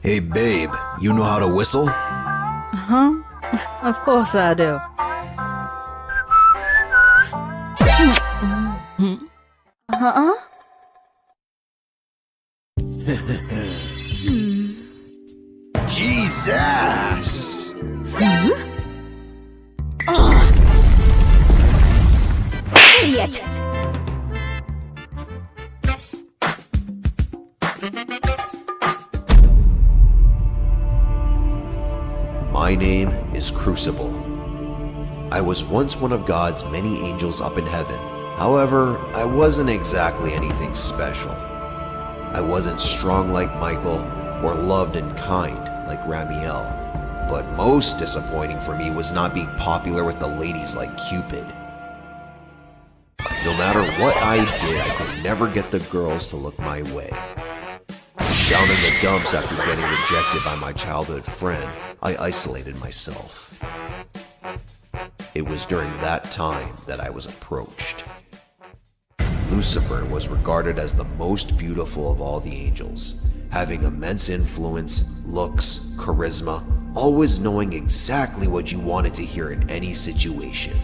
Hey babe, you know how to whistle? Huh? Of course I do. Huh? Jesus! Idiot! My name is Crucible. I was once one of God's many angels up in heaven. However, I wasn't exactly anything special. I wasn't strong like Michael or loved and kind like Ramiel. But most disappointing for me was not being popular with the ladies like Cupid. No matter what I did, I could never get the girls to look my way. Down in the dumps after getting rejected by my childhood friend, I isolated myself. It was during that time that I was approached. Lucifer was regarded as the most beautiful of all the angels, having immense influence, looks, charisma, always knowing exactly what you wanted to hear in any situation.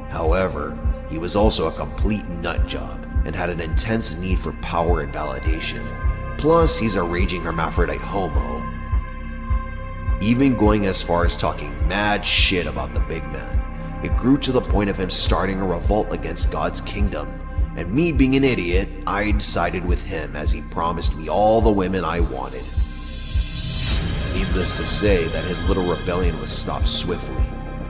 However, he was also a complete nut job and had an intense need for power and validation. Plus, he's a raging hermaphrodite homo, even going as far as talking mad shit about the big man. It grew to the point of him starting a revolt against God's kingdom, and me being an idiot, I sided with him as he promised me all the women I wanted. Needless to say that his little rebellion was stopped swiftly.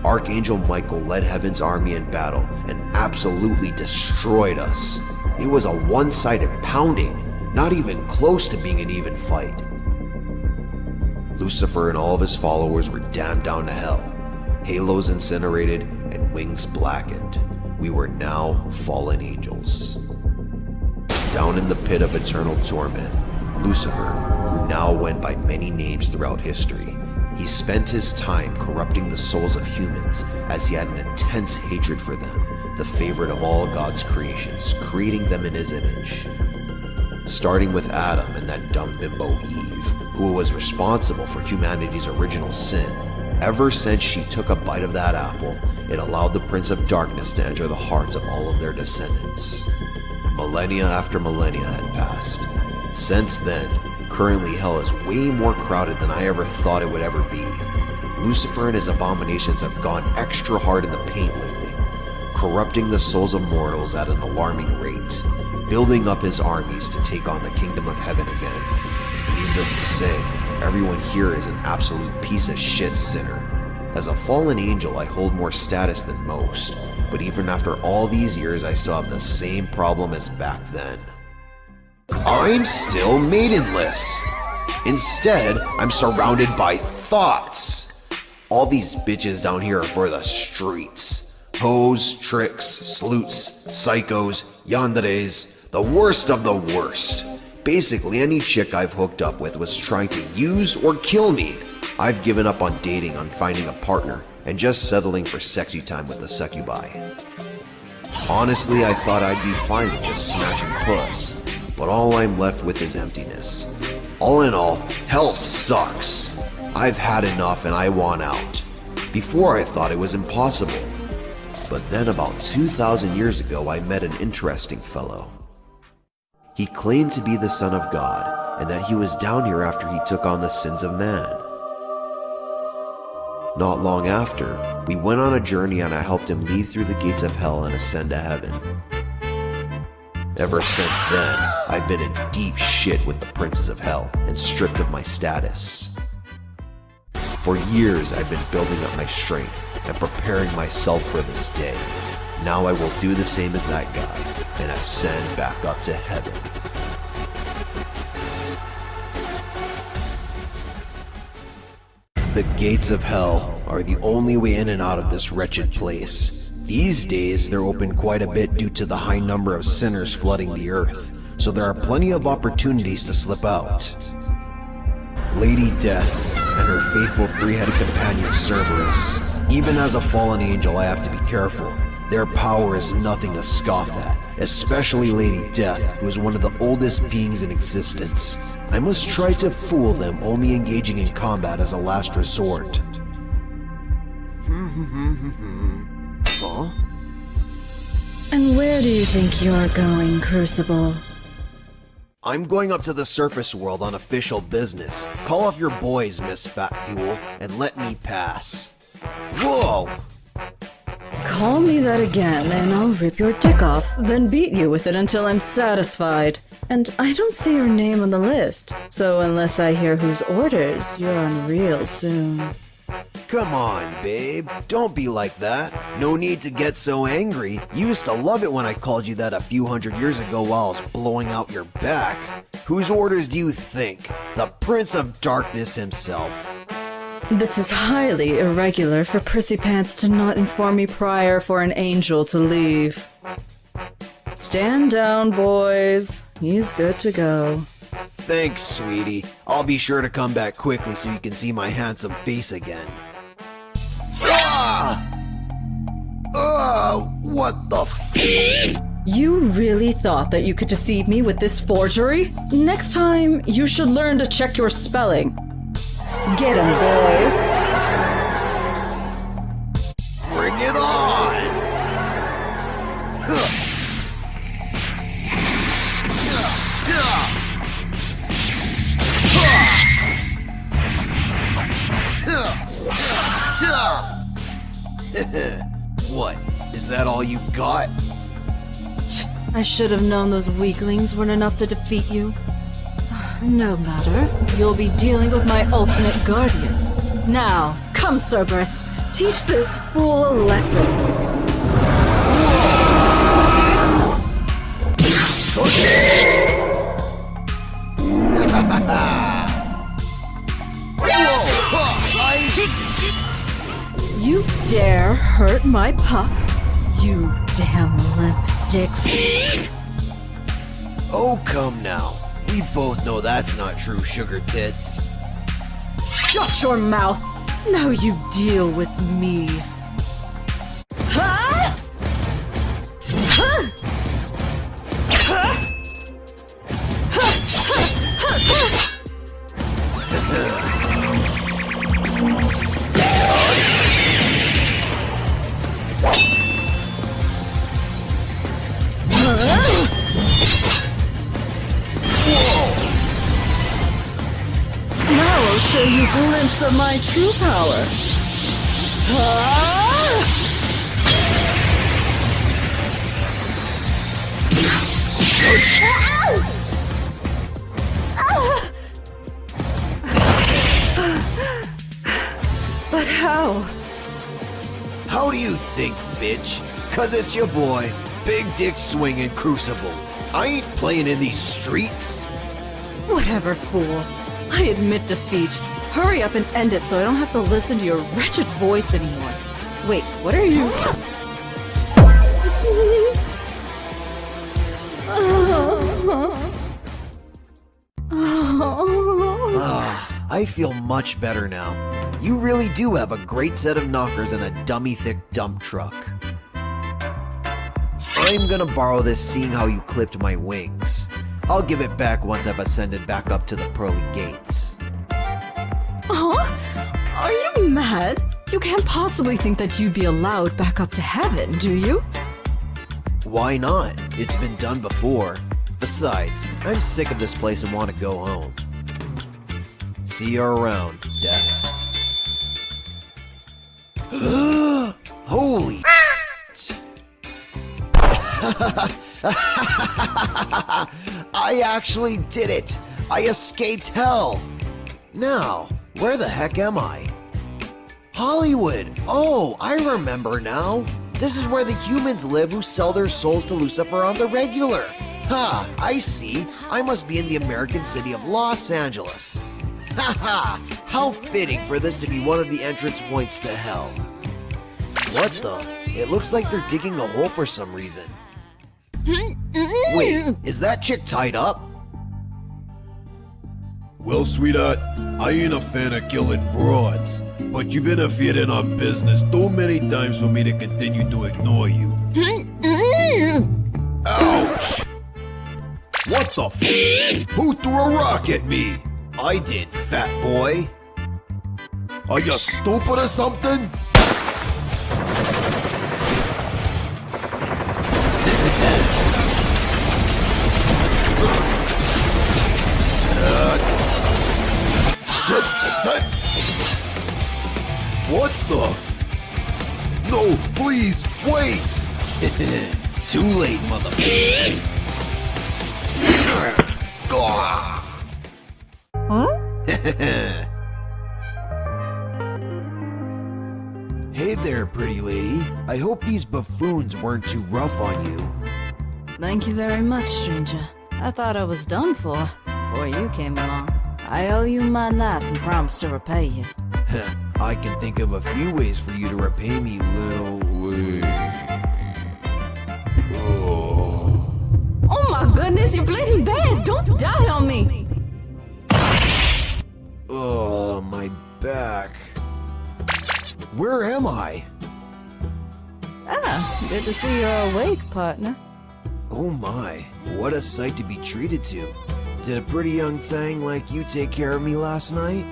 Archangel Michael led heaven's army in battle and absolutely destroyed us. It was a one-sided pounding, not even close to being an even fight. Lucifer and all of his followers were damned down to hell, halos incinerated and wings blackened. We were now fallen angels. Down in the pit of eternal torment, Lucifer, who now went by many names throughout history, he spent his time corrupting the souls of humans as he had an intense hatred for them, the favorite of all God's creations, creating them in his image. Starting with Adam and that dumb bimbo Eve, who was responsible for humanity's original sin. Ever since she took a bite of that apple, it allowed the Prince of Darkness to enter the hearts of all of their descendants. Millennia after millennia had passed. Since then, currently hell is way more crowded than I ever thought it would ever be. Lucifer and his abominations have gone extra hard in the paint lately, corrupting the souls of mortals at an alarming rate, building up his armies to take on the kingdom of heaven again. Needless to say, everyone here is an absolute piece of shit sinner. As a fallen angel, I hold more status than most, but even after all these years, I still have the same problem as back then. I'm still maidenless. Instead, I'm surrounded by thoughts. All these bitches down here are for the streets. Hoes, tricks, sleuts, psychos, yanderes, the worst of the worst. Basically, any chick I've hooked up with was trying to use or kill me. I've given up on dating, on finding a partner, and just settling for sexy time with the succubi. Honestly, I thought I'd be fine with just smashing puss, but all I'm left with is emptiness. All in all, hell sucks. I've had enough and I want out. Before I thought it was impossible. But then about 2,000 years ago, I met an interesting fellow. He claimed to be the Son of God, and that he was down here after he took on the sins of man. Not long after, we went on a journey and I helped him leave through the gates of hell and ascend to heaven. Ever since then, I've been in deep shit with the princes of hell and stripped of my status. For years, I've been building up my strength and preparing myself for this day. Now I will do the same as that guy and ascend back up to heaven. The gates of hell are the only way in and out of this wretched place. These days, they're open quite a bit due to the high number of sinners flooding the earth, so there are plenty of opportunities to slip out. Lady Death and her faithful three-headed companion Cerberus. Even as a fallen angel, I have to be careful. Their power is nothing to scoff at, especially Lady Death, who is one of the oldest beings in existence. I must try to fool them, only engaging in combat as a last resort. Huh? And where do you think you're going, Crucible? I'm going up to the surface world on official business. Call off your boys, Miss Fat Fuel, and let me pass. Whoa! Call me that again and I'll rip your dick off, then beat you with it until I'm satisfied. And I don't see your name on the list, so unless I hear whose orders, you're on real soon. Come on, babe. Don't be like that. No need to get so angry. You used to love it when I called you that a few hundred years ago while I was blowing out your back. Whose orders do you think? The Prince of Darkness himself. This is highly irregular for Prissy Pants to not inform me prior for an angel to leave. Stand down, boys. He's good to go. Thanks, sweetie. I'll be sure to come back quickly so you can see my handsome face again. Ah! What the f- You really thought that you could deceive me with this forgery? Next time, you should learn to check your spelling. Get 'em, boys. Bring it on! What? Is that all you got? I should have known those weaklings weren't enough to defeat you. No matter. You'll be dealing with my ultimate guardian. Now, come, Cerberus. Teach this fool a lesson. You dare hurt my pup? You damn limp dick. Oh, come now. We both know that's not true, sugar tits. Shut your mouth! Now you deal with me. Huh? Huh? Huh? Now I'll show you a glimpse of my true power. But how? How do you think, bitch? 'Cause it's your boy, Big Dick Swingin' Crucible. I ain't playing in these streets. Whatever, fool. I admit defeat. Hurry up and end it so I don't have to listen to your wretched voice anymore. Wait, what are you? I feel much better now. You really do have a great set of knockers and a dummy-thick dump truck. I'm gonna borrow this seeing how you clipped my wings. I'll give it back once I've ascended back up to the pearly gates. Huh? Are you mad? You can't possibly think that you'd be allowed back up to heaven, do you? Why not? It's been done before. Besides, I'm sick of this place and want to go home. See you around, Death. Holy I actually did it! I escaped hell! Now, where the heck am I? Hollywood! Oh, I remember now! This is where the humans live who sell their souls to Lucifer on the regular! Ha! I see! I must be in the American city of Los Angeles! Haha! How fitting for this to be one of the entrance points to hell. What the? It looks like they're digging a hole for some reason. Wait, is that chick tied up? Well, sweetheart, I ain't a fan of killing broads, but you've interfered in our business too many times for me to continue to ignore you. Ouch! What the f? Who threw a rock at me? I did, fat boy. Are you stupid or something? Sit. What the? No, please, wait! Too late, motherfucker. Hey there, pretty lady. I hope these buffoons weren't too rough on you. Thank you very much, stranger. I thought I was done for before you came along. I owe you my life and promise to repay you. I can think of a few ways for you to repay me, little lady. Oh my goodness, you're bleeding bad! Don't die on me! Oh, my back. Where am I? Ah, good to see you're awake, partner. Oh my, what a sight to be treated to. Did a pretty young thing like you take care of me last night?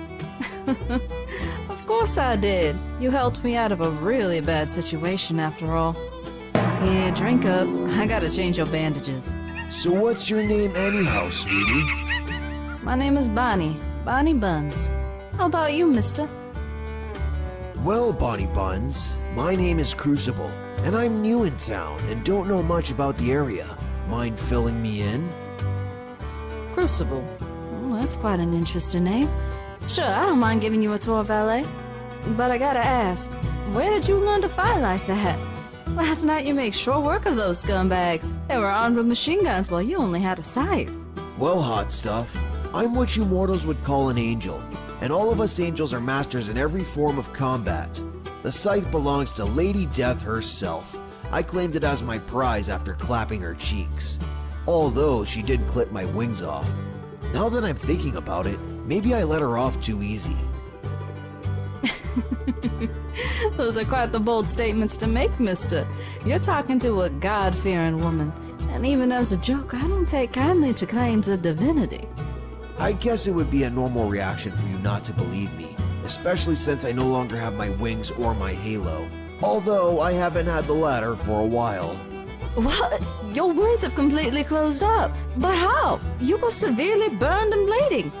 Of course I did. You helped me out of a really bad situation after all. Here, drink up. I gotta change your bandages. So what's your name anyhow, sweetie? My name is Bonnie. Bonnie Buns. How about you, mister? Well, Bonnie Buns, my name is Crucible, and I'm new in town and don't know much about the area. Mind filling me in? Crucible. Well, that's quite an interesting name. Sure, I don't mind giving you a tour valet. But I gotta ask, where did you learn to fight like that? Last night you made sure work of those scumbags. They were armed with machine guns while you only had a scythe. Well, hot stuff, I'm what you mortals would call an angel, and all of us angels are masters in every form of combat. The scythe belongs to Lady Death herself. I claimed it as my prize after clapping her cheeks. Although she did clip my wings off. Now that I'm thinking about it, maybe I let her off too easy. Those are quite the bold statements to make, mister. You're talking to a God-fearing woman. And even as a joke, I don't take kindly to claims of divinity. I guess it would be a normal reaction for you not to believe me, especially since I no longer have my wings or my halo. Although I haven't had the latter for a while. What? Your wounds have completely closed up. But how? You were severely burned and bleeding.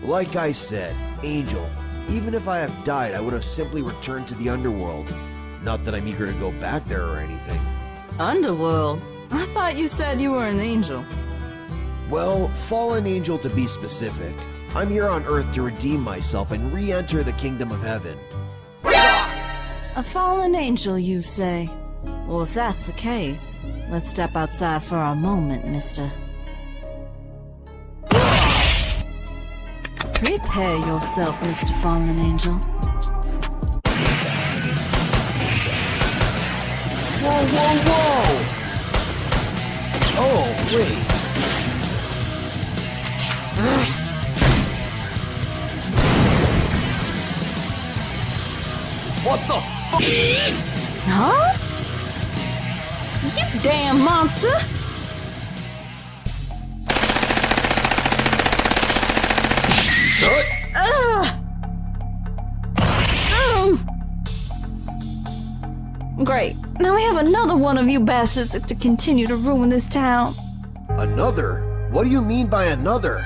Like I said, Angel, even if I have died, I would have simply returned to the underworld. Not that I'm eager to go back there or anything. Underworld? I thought you said you were an angel. Well, fallen angel to be specific. I'm here on Earth to redeem myself and re-enter the kingdom of heaven. A fallen angel, you say? Well, if that's the case, let's step outside for a moment, mister. Prepare yourself, Mr. Fallen Angel. Whoa, whoa, whoa! Oh, wait. What the fuck? Huh? You damn monster! Great. Now we have another one of you bastards to continue to ruin this town. Another? What do you mean by another?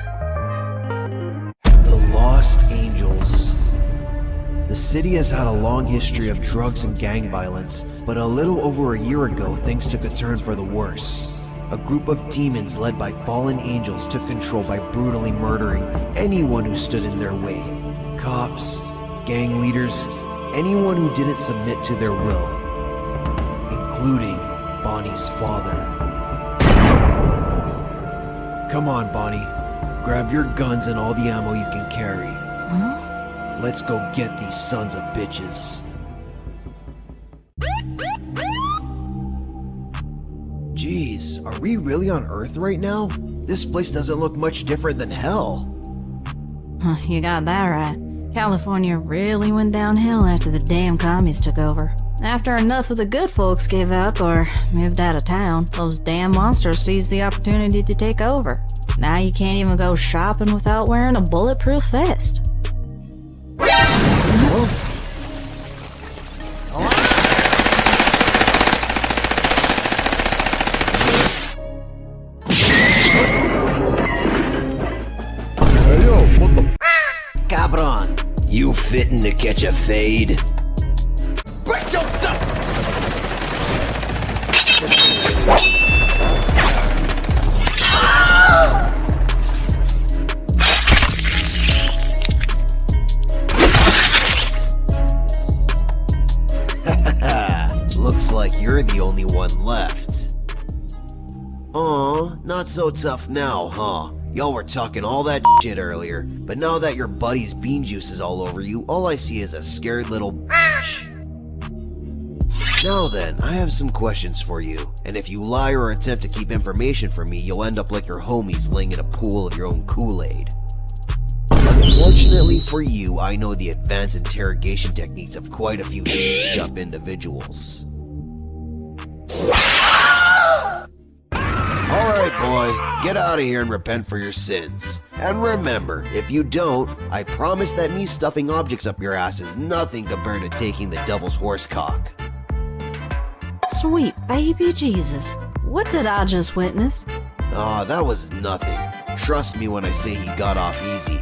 The Lost Angels. The city has had a long history of drugs and gang violence, but a little over a year ago, things took a turn for the worse. A group of demons led by fallen angels took control by brutally murdering anyone who stood in their way. Cops, gang leaders, anyone who didn't submit to their will, including Bonnie's father. Come on, Bonnie. Grab your guns and all the ammo you can carry. Huh? Let's go get these sons of bitches. Jeez, are we really on Earth right now? This place doesn't look much different than hell. You got that right. California really went downhill after the damn commies took over. After enough of the good folks gave up or moved out of town, those damn monsters seized the opportunity to take over. Now you can't even go shopping without wearing a bulletproof vest. Hey yo, what the? Cabron, you fitting to catch a fade? Break your stuff! Looks like you're the only one left. Aw, not so tough now, huh? Y'all were talking all that shit earlier, but now that your buddy's bean juice is all over you, all I see is a scared little bitch. Now then, I have some questions for you, and if you lie or attempt to keep information from me, you'll end up like your homies laying in a pool of your own Kool-Aid. Unfortunately for you, I know the advanced interrogation techniques of quite a few up individuals. Alright boy, get out of here and repent for your sins. And remember, if you don't, I promise that me stuffing objects up your ass is nothing compared to taking the devil's horse cock. Sweet baby Jesus, what did I just witness? Aw, that was nothing. Trust me when I say he got off easy.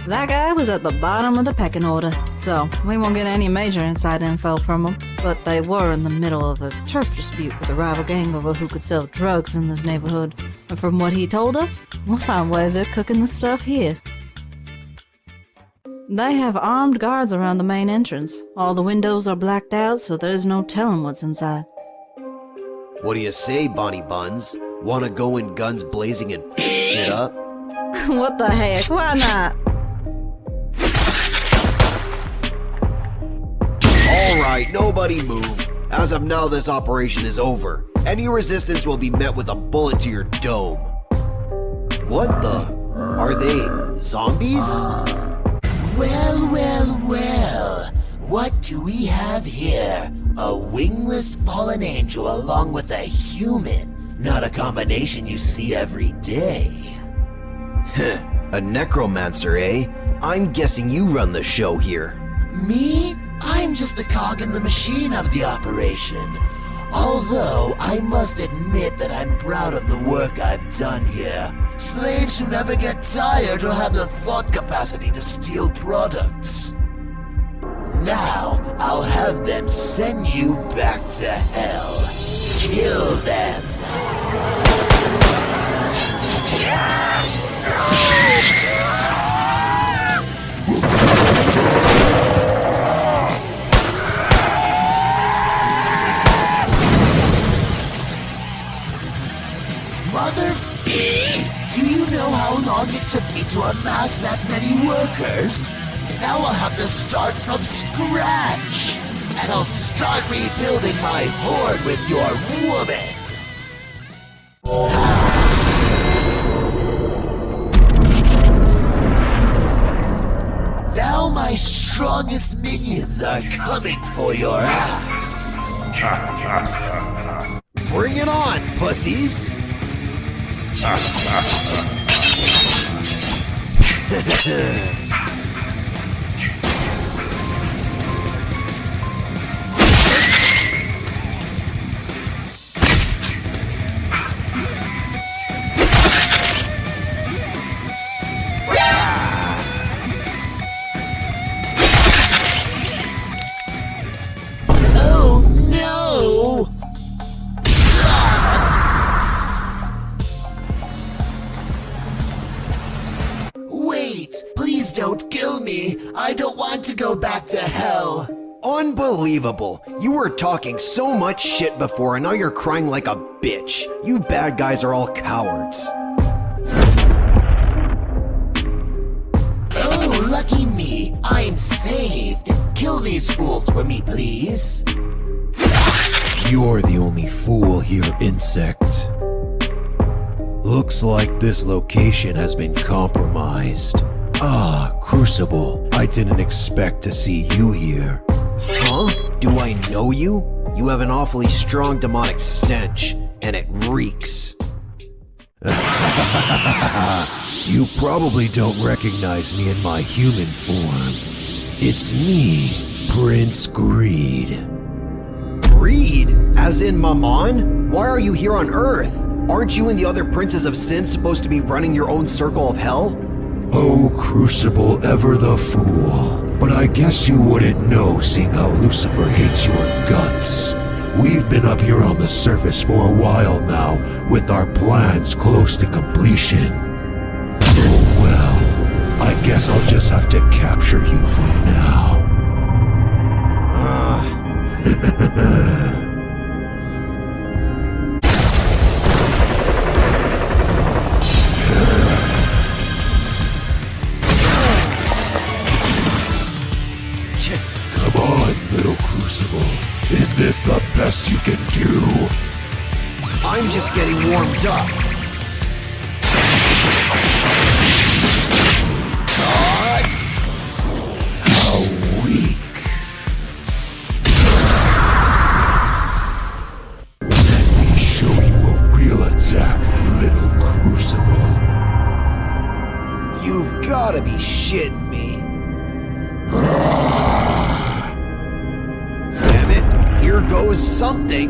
That guy was at the bottom of the pecking order, so we won't get any major inside info from him. But they were in the middle of a turf dispute with a rival gang over who could sell drugs in this neighborhood. And from what he told us, we'll find where they're cooking the stuff here. They have armed guards around the main entrance. All the windows are blacked out, so there's no telling what's inside. What do you say, Bonnie Buns? Wanna go in guns blazing and shit up? What the heck, why not? Alright, nobody move. As of now, this operation is over. Any resistance will be met with a bullet to your dome. What the? Are they zombies? Well, what do we have here? A wingless fallen angel along with a human. Not a combination you see every day. A necromancer, eh? I'm guessing you run the show here. Me? I'm just a cog in the machine of the operation. Although, I must admit that I'm proud of the work I've done here. Slaves who never get tired or have the thought capacity to steal products. Now, I'll have them send you back to hell. Kill them. Mother, do you know how long it took me to amass that many workers? Now I'll have to start from scratch. And I'll start rebuilding my horde with your woman. Now my strongest minions are coming for your ass. Bring it on, pussies! Oh no! Wait, please don't kill me. I don't want to go back to hell. Unbelievable! You were talking so much shit before and now you're crying like a bitch. You bad guys are all cowards. Oh, lucky me. I'm saved. Kill these fools for me, please. You're the only fool here, insect. Looks like this location has been compromised. Ah, Crucible. I didn't expect to see you here. Huh? Do I know you? You have an awfully strong demonic stench, and it reeks. You probably don't recognize me in my human form. It's me, Prince Greed. Greed? As in Mammon? Why are you here on Earth? Aren't you and the other princes of sin supposed to be running your own circle of hell? Oh, Crucible, ever the fool. But I guess you wouldn't know, seeing how Lucifer hates your guts. We've been up here on the surface for a while now, with our plans close to completion. Oh well, I guess I'll just have to capture you for now. Come on, little Crucible. Is this the best you can do? I'm just getting warmed up. How weak. Let me show you a real attack, little Crucible. You've gotta be shitting me. Damn it, here goes something.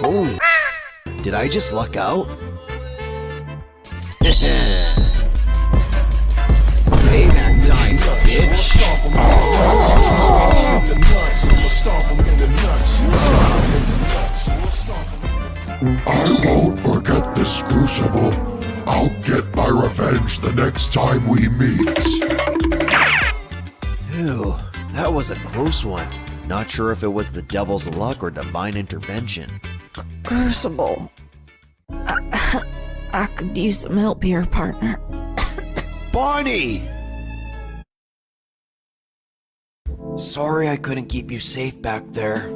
Holy, did I just luck out? Payback time, bitch. I won't forget this, Crucible. I'll get my revenge the next time we meet. Ew, that was a close one. Not sure if it was the devil's luck or divine intervention. Crucible. I could use some help here, partner. Bonnie! Sorry I couldn't keep you safe back there.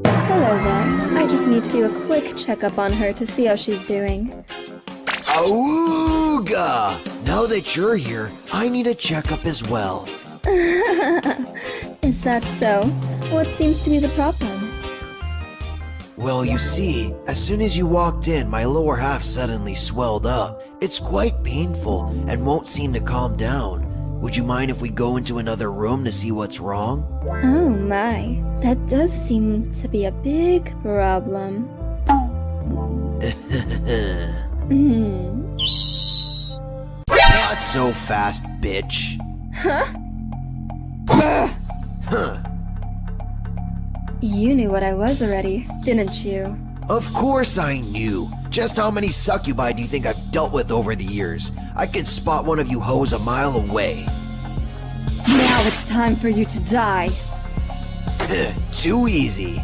Hello there. I just need to do a quick checkup on her to see how she's doing. Auga! Now that you're here, I need a checkup as well. Is that so? What seems to be the problem? Well, you see, as soon as you walked in, my lower half suddenly swelled up. It's quite painful and won't seem to calm down. Would you mind if we go into another room to see what's wrong? Oh my, that does seem to be a big problem. Not so fast, bitch. You knew what I was already, didn't you? Of course I knew. Just how many succubi do you think I've dealt with over the years? I could spot one of you hoes a mile away. Now it's time for you to die. Too easy.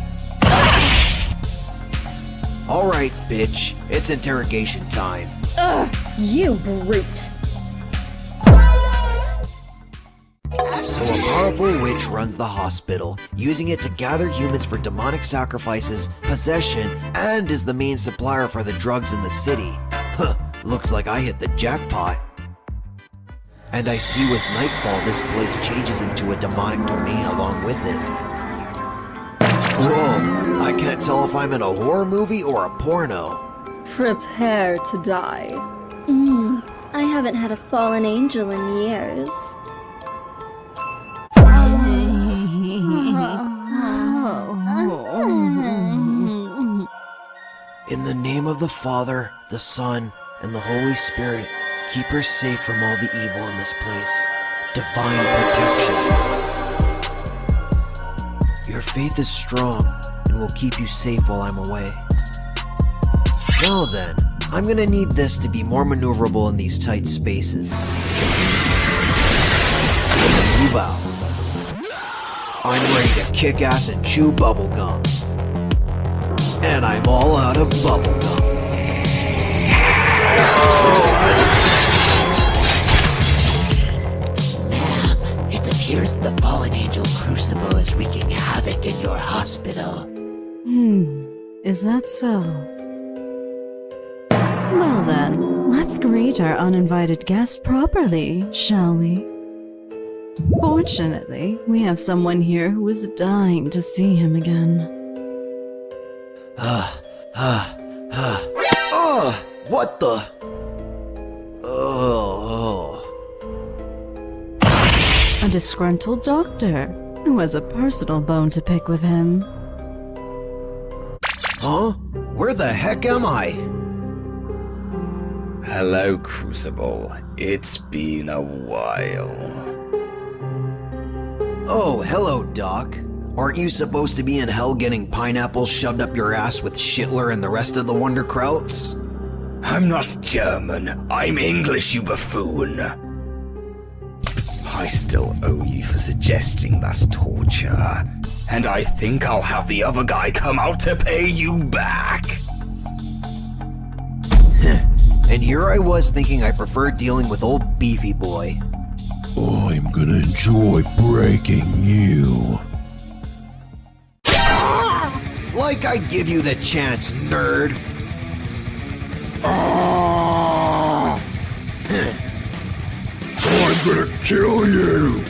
Alright, bitch. It's interrogation time. Ugh, you brute. So a powerful witch runs the hospital, using it to gather humans for demonic sacrifices, possession, and is the main supplier for the drugs in the city. Huh, looks like I hit the jackpot. And I see with nightfall this place changes into a demonic domain along with it. Whoa, I can't tell if I'm in a horror movie or a porno. Prepare to die. I haven't had a fallen angel in years. In the name of the Father, the Son, and the Holy Spirit, keep her safe from all the evil in this place. Divine protection. Your faith is strong and will keep you safe while I'm away. Now then, I'm gonna need this to be more maneuverable in these tight spaces. Time to move out. I'm ready to kick ass and chew bubblegum. And I'm all out of bubblegum. Ma'am, it appears the fallen angel Crucible is wreaking havoc in your hospital. Is that so? Well then, let's greet our uninvited guest properly, shall we? Fortunately, we have someone here who is dying to see him again. What the? Oh. A disgruntled doctor who has a personal bone to pick with him. Huh? Where the heck am I? Hello, Crucible. It's been a while. Oh, hello, Doc. Aren't you supposed to be in hell getting pineapples shoved up your ass with Schittler and the rest of the Wonderkrauts? I'm not German. I'm English, you buffoon. I still owe you for suggesting that torture. And I think I'll have the other guy come out to pay you back. And here I was thinking I preferred dealing with old Beefy Boy. I'm gonna enjoy breaking you. Like I give you the chance, nerd. I'm gonna kill you.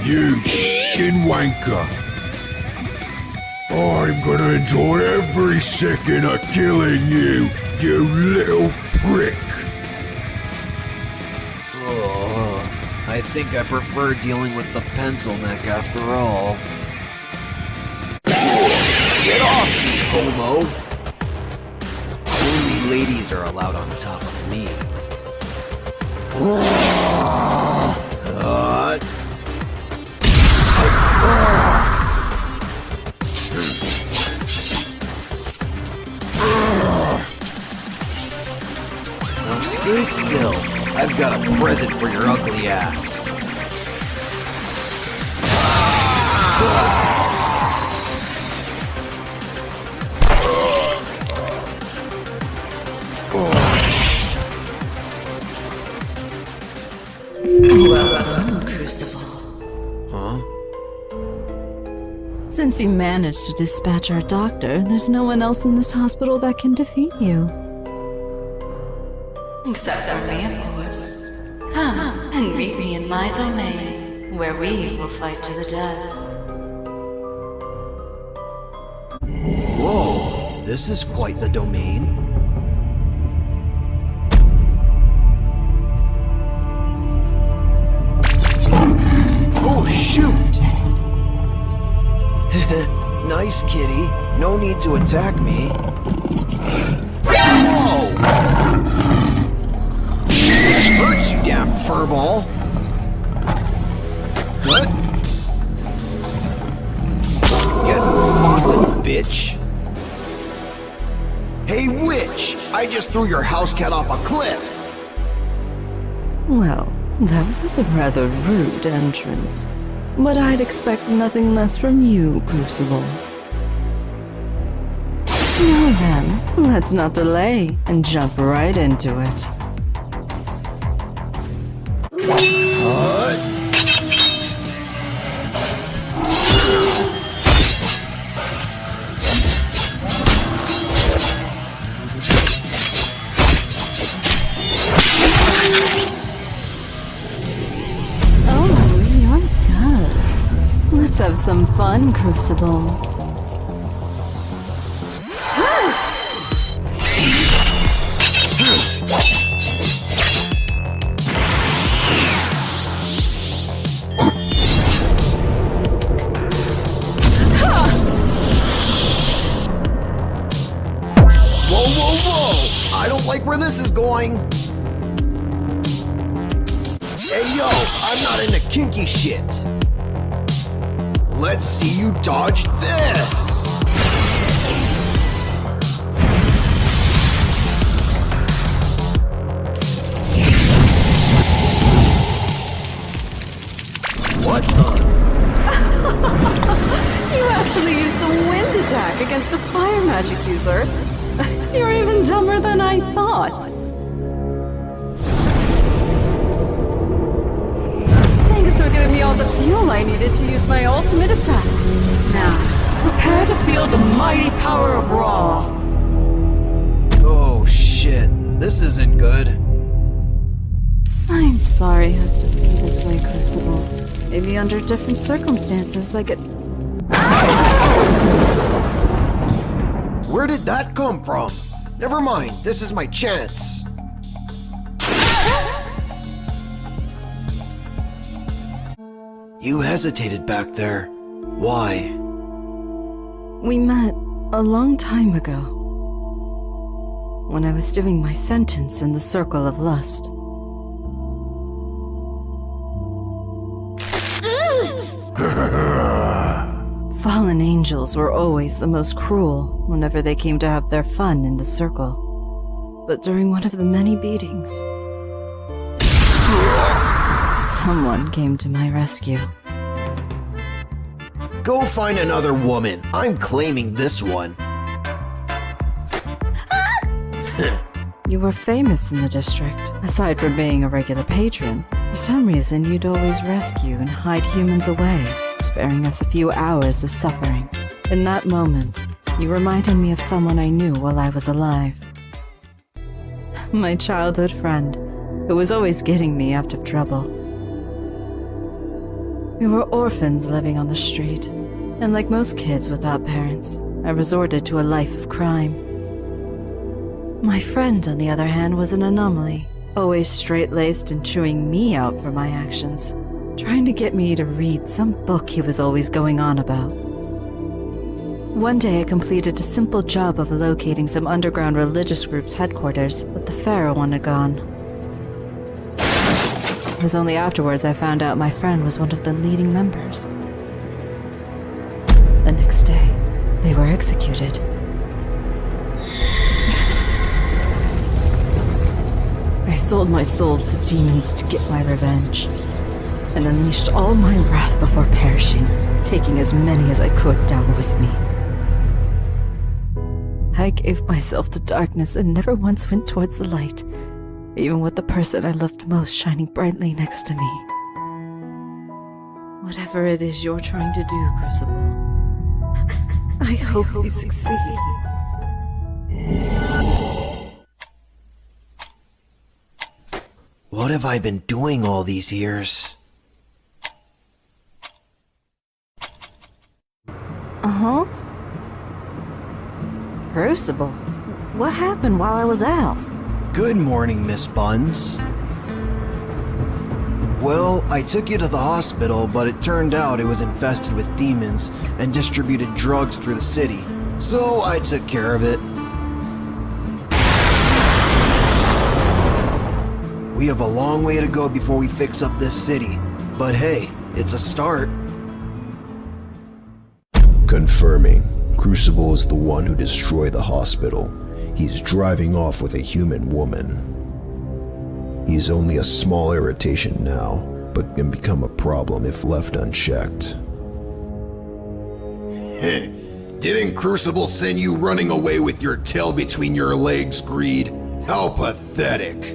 You fucking wanker. I'm gonna enjoy every second of killing you, you little prick. Oh, I think I prefer dealing with the pencil neck after all. Get off me, homo! Only ladies are allowed on top of me. Now stay still. I've got a present for your ugly ass. Well done, Crucible. Huh? Since you managed to dispatch our doctor, there's no one else in this hospital that can defeat you. Except for me, of course. Come and meet me in my domain, where we will fight to the death. Whoa, this is quite the domain. Oh, shoot! Nice kitty. No need to attack me. Whoa! That hurts, you damn furball! What? Get faucet, bitch! Hey, witch! I just threw your house cat off a cliff! Well, that was a rather rude entrance. But I'd expect nothing less from you, Crucible. Now then, let's not delay and jump right into it. Let's have some fun, Crucible. Whoa! I don't like where this is going. Hey yo, I'm not into kinky shit. Let's see you dodge this! What the? You actually used a wind attack against a fire magic user. You're even dumber than I thought. the fuel I needed to use my ultimate attack. Now, prepare to feel the mighty power of Raw. Oh shit, this isn't good. I'm sorry it has to be this way, Crucible. Maybe under different circumstances I could... Where did that come from? Never mind, this is my chance. You hesitated back there. Why? We met a long time ago. When I was doing my sentence in the Circle of Lust. Fallen angels were always the most cruel whenever they came to have their fun in the circle. But during one of the many beatings, someone came to my rescue. Go find another woman. I'm claiming this one. You were famous in the district. Aside from being a regular patron, for some reason you'd always rescue and hide humans away, sparing us a few hours of suffering. In that moment, you reminded me of someone I knew while I was alive. My childhood friend, who was always getting me out of trouble. We were orphans living on the street, and like most kids without parents, I resorted to a life of crime. My friend, on the other hand, was an anomaly, always straight-laced and chewing me out for my actions, trying to get me to read some book he was always going on about. One day I completed a simple job of locating some underground religious group's headquarters, but the pharaoh one had gone. It was only afterwards I found out my friend was one of the leading members. The next day, they were executed. I sold my soul to demons to get my revenge, and unleashed all my wrath before perishing, taking as many as I could down with me. I gave myself to darkness and never once went towards the light, even with the person I loved most shining brightly next to me. Whatever it is you're trying to do, Crucible, I hope you succeed. What have I been doing all these years? Uh-huh. Crucible? What happened while I was out? Good morning, Miss Buns. Well, I took you to the hospital, but it turned out it was infested with demons and distributed drugs through the city. So I took care of it. We have a long way to go before we fix up this city, but hey, it's a start. Confirming. Crucible is the one who destroyed the hospital. He's driving off with a human woman. He's only a small irritation now, but can become a problem if left unchecked. Didn't Crucible send you running away with your tail between your legs, Greed? How pathetic.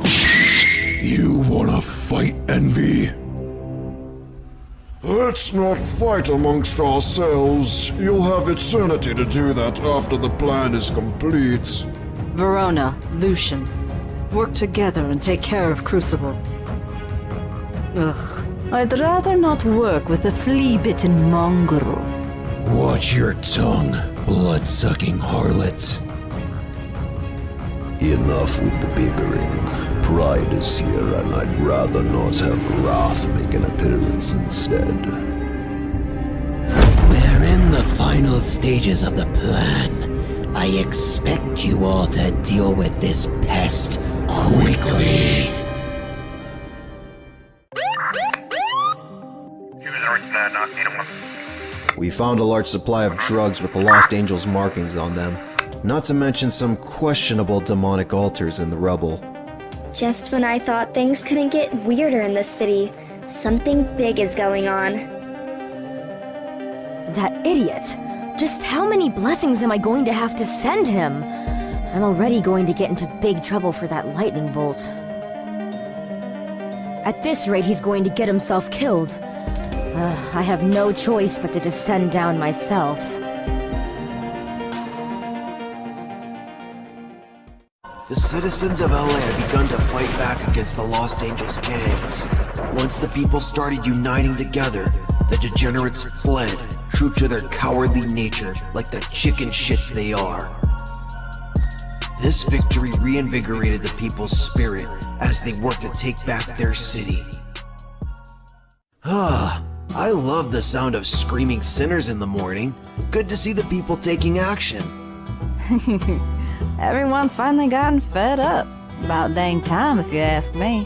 You wanna fight, Envy? Let's not fight amongst ourselves. You'll have eternity to do that after the plan is complete. Verona, Lucian, work together and take care of Crucible. Ugh, I'd rather not work with a flea-bitten mongrel. Watch your tongue, blood-sucking harlot. Enough with the bickering. Pride is here, and I'd rather not have Wrath make an appearance instead. We're in the final stages of the plan. I expect you all to deal with this pest quickly. We found a large supply of drugs with the Lost Angels markings on them, not to mention some questionable demonic altars in the rubble. Just when I thought things couldn't get weirder in this city, something big is going on. That idiot! Just how many blessings am I going to have to send him? I'm already going to get into big trouble for that lightning bolt. At this rate, he's going to get himself killed. I have no choice but to descend down myself. The citizens of LA had begun to fight back against the Lost Angels gangs. Once the people started uniting together, the degenerates fled, true to their cowardly nature like the chicken shits they are. This victory reinvigorated the people's spirit as they worked to take back their city. I love the sound of screaming sinners in the morning. Good to see the people taking action. Everyone's finally gotten fed up. About dang time, if you ask me.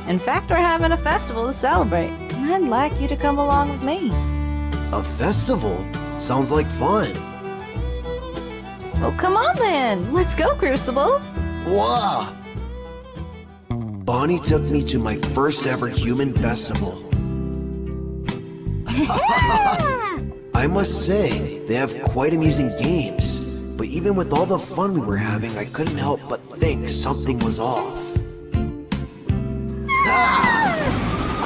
In fact, we're having a festival to celebrate. I'd like you to come along with me. A festival? Sounds like fun. Well, come on then. Let's go, Crucible. Wow! Bonnie took me to my first ever human festival. I must say, they have quite amusing games. But even with all the fun we were having, I couldn't help but think something was off.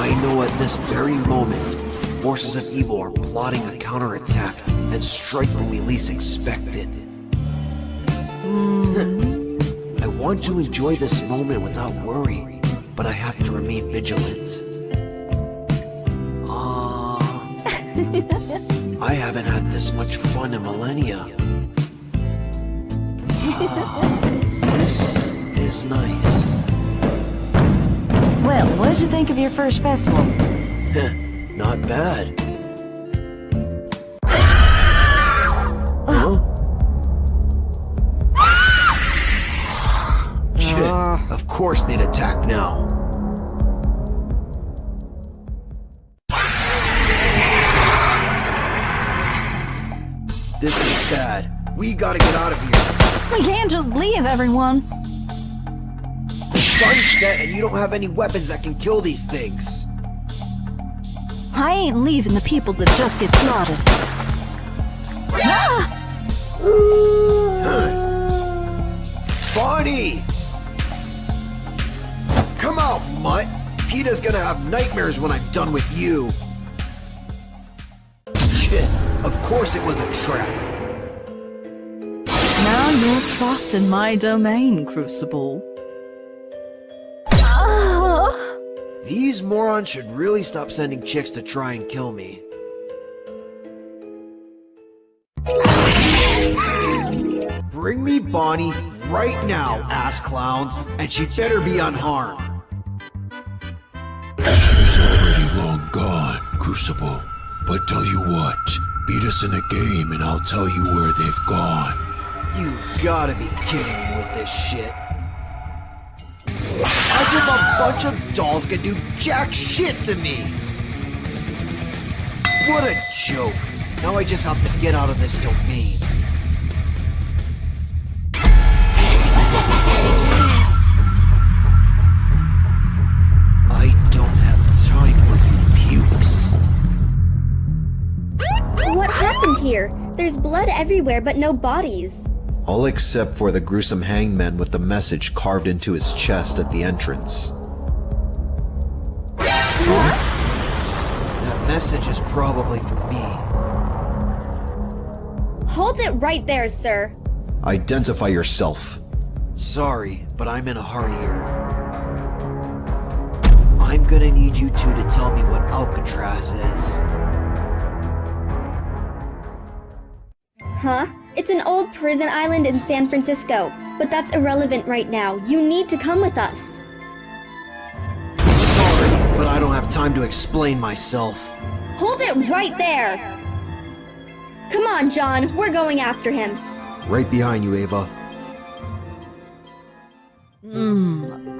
I know at this very moment, forces of evil are plotting a counterattack and strike when we least expect it. I want to enjoy this moment without worry, but I have to remain vigilant. I haven't had this much fun in millennia. This is nice. Well, what did you think of your first festival? Not bad. Huh? Of course they'd attack now. This is bad. We gotta get out of here. We can't just leave, everyone. The sun's set and you don't have any weapons that can kill these things. I ain't leaving the people that just get slaughtered. Ah! Bonnie! Come out, mutt! PETA's gonna have nightmares when I'm done with you. Shit, of course it was a trap. Now you're trapped in my domain, Crucible. These morons should really stop sending chicks to try and kill me. Bring me Bonnie right now, ass clowns, and she better be unharmed. She's already long gone, Crucible. But tell you what, beat us in a game and I'll tell you where they've gone. You've gotta be kidding me with this shit. As if a bunch of dolls could do jack shit to me! What a joke. Now I just have to get out of this domain. I don't have time for you pukes. What happened here? There's blood everywhere, but no bodies. All except for the gruesome hangman with the message carved into his chest at the entrance. That message is probably for me. Hold it right there, sir. Identify yourself. Sorry, but I'm in a hurry here. I'm gonna need you two to tell me what Alcatraz is. Huh? It's an old prison island in San Francisco, but that's irrelevant right now. You need to come with us. Sorry, but I don't have time to explain myself. Hold it right there! Come on, John, we're going after him. Right behind you, Ava.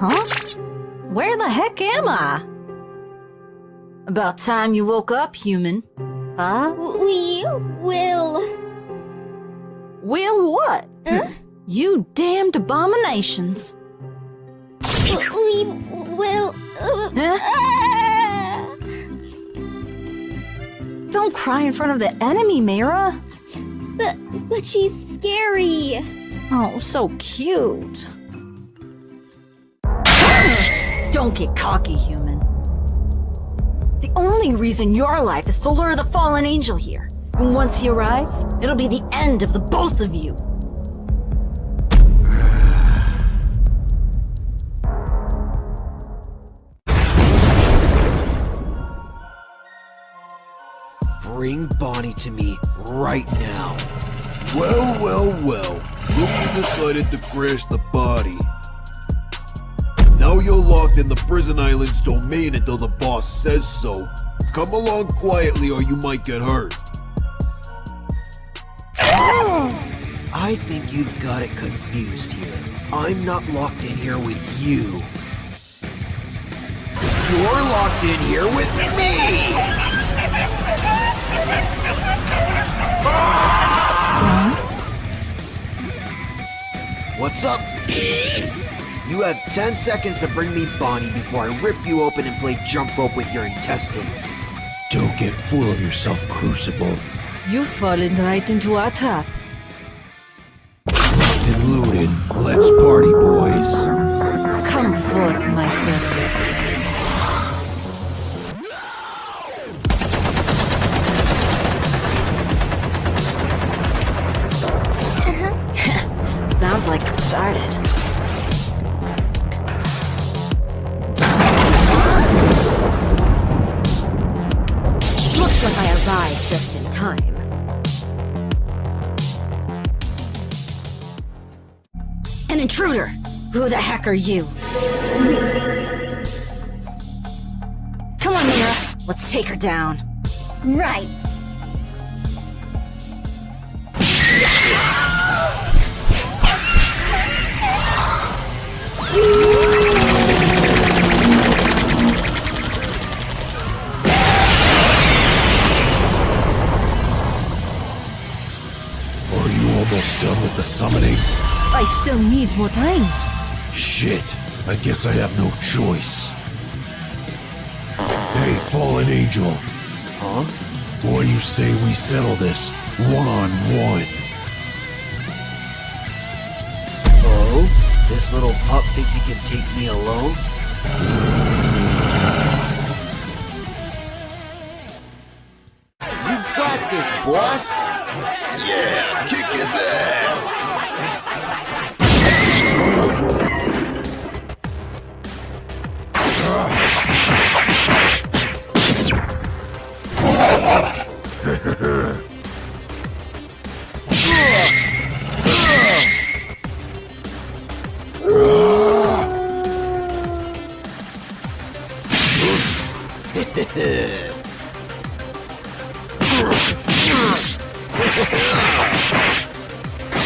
Huh? Where the heck am I? About time you woke up, human. Huh? We will... Will what? You damned abominations. We will... Don't cry in front of the enemy, Mira. But she's scary. Oh, so cute. Don't get cocky, human. The only reason you're alive is to lure the fallen angel here. And once he arrives, it'll be the end of the both of you. Bring Bonnie to me right now. Well. Look who decided to crash the party. Now you're locked in the prison island's domain until the boss says so. Come along quietly or you might get hurt. I think you've got it confused here. I'm not locked in here with you. You're locked in here with me! What's up? You have 10 seconds to bring me Bonnie before I rip you open and play jump rope with your intestines. Don't get full of yourself, Crucible. You've fallen right into our trap. Locked and loaded. Let's party, boys. Come forth, my servant. Sounds like it started. Looks like I arrived just in time. An intruder! Who the heck are you? Come on, Mira. Let's take her down. Right. Are you almost done with the summoning? I still need more time. Shit, I guess I have no choice. Hey, fallen angel. Huh? What do you say we settle this one-on-one? Oh? This little pup thinks he can take me alone? You got this, boss! Yeah, kick his ass!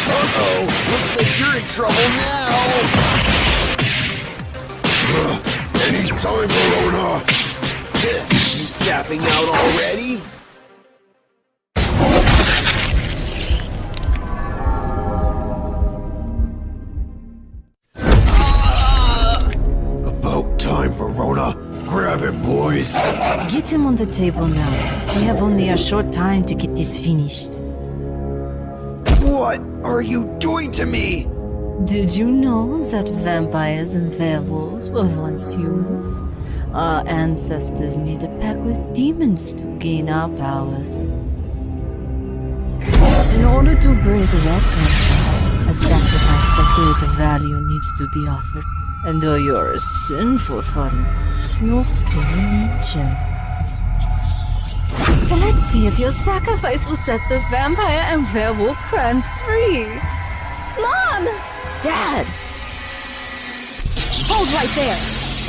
Uh-oh, looks like you're in trouble now! Anytime, Verona! You tapping out already? About time, Verona! Grab him, boys! Get him on the table now. We have only a short time to get this finished. What are you doing to me? Did you know that vampires and werewolves were once humans? Our ancestors made a pact with demons to gain our powers. In order to break that contract, a sacrifice of great value needs to be offered. And though you're a sinful fallen, you're still an angel. So let's see if your sacrifice will set the vampire and werewolf clans free. Mom! Dad! Hold right there!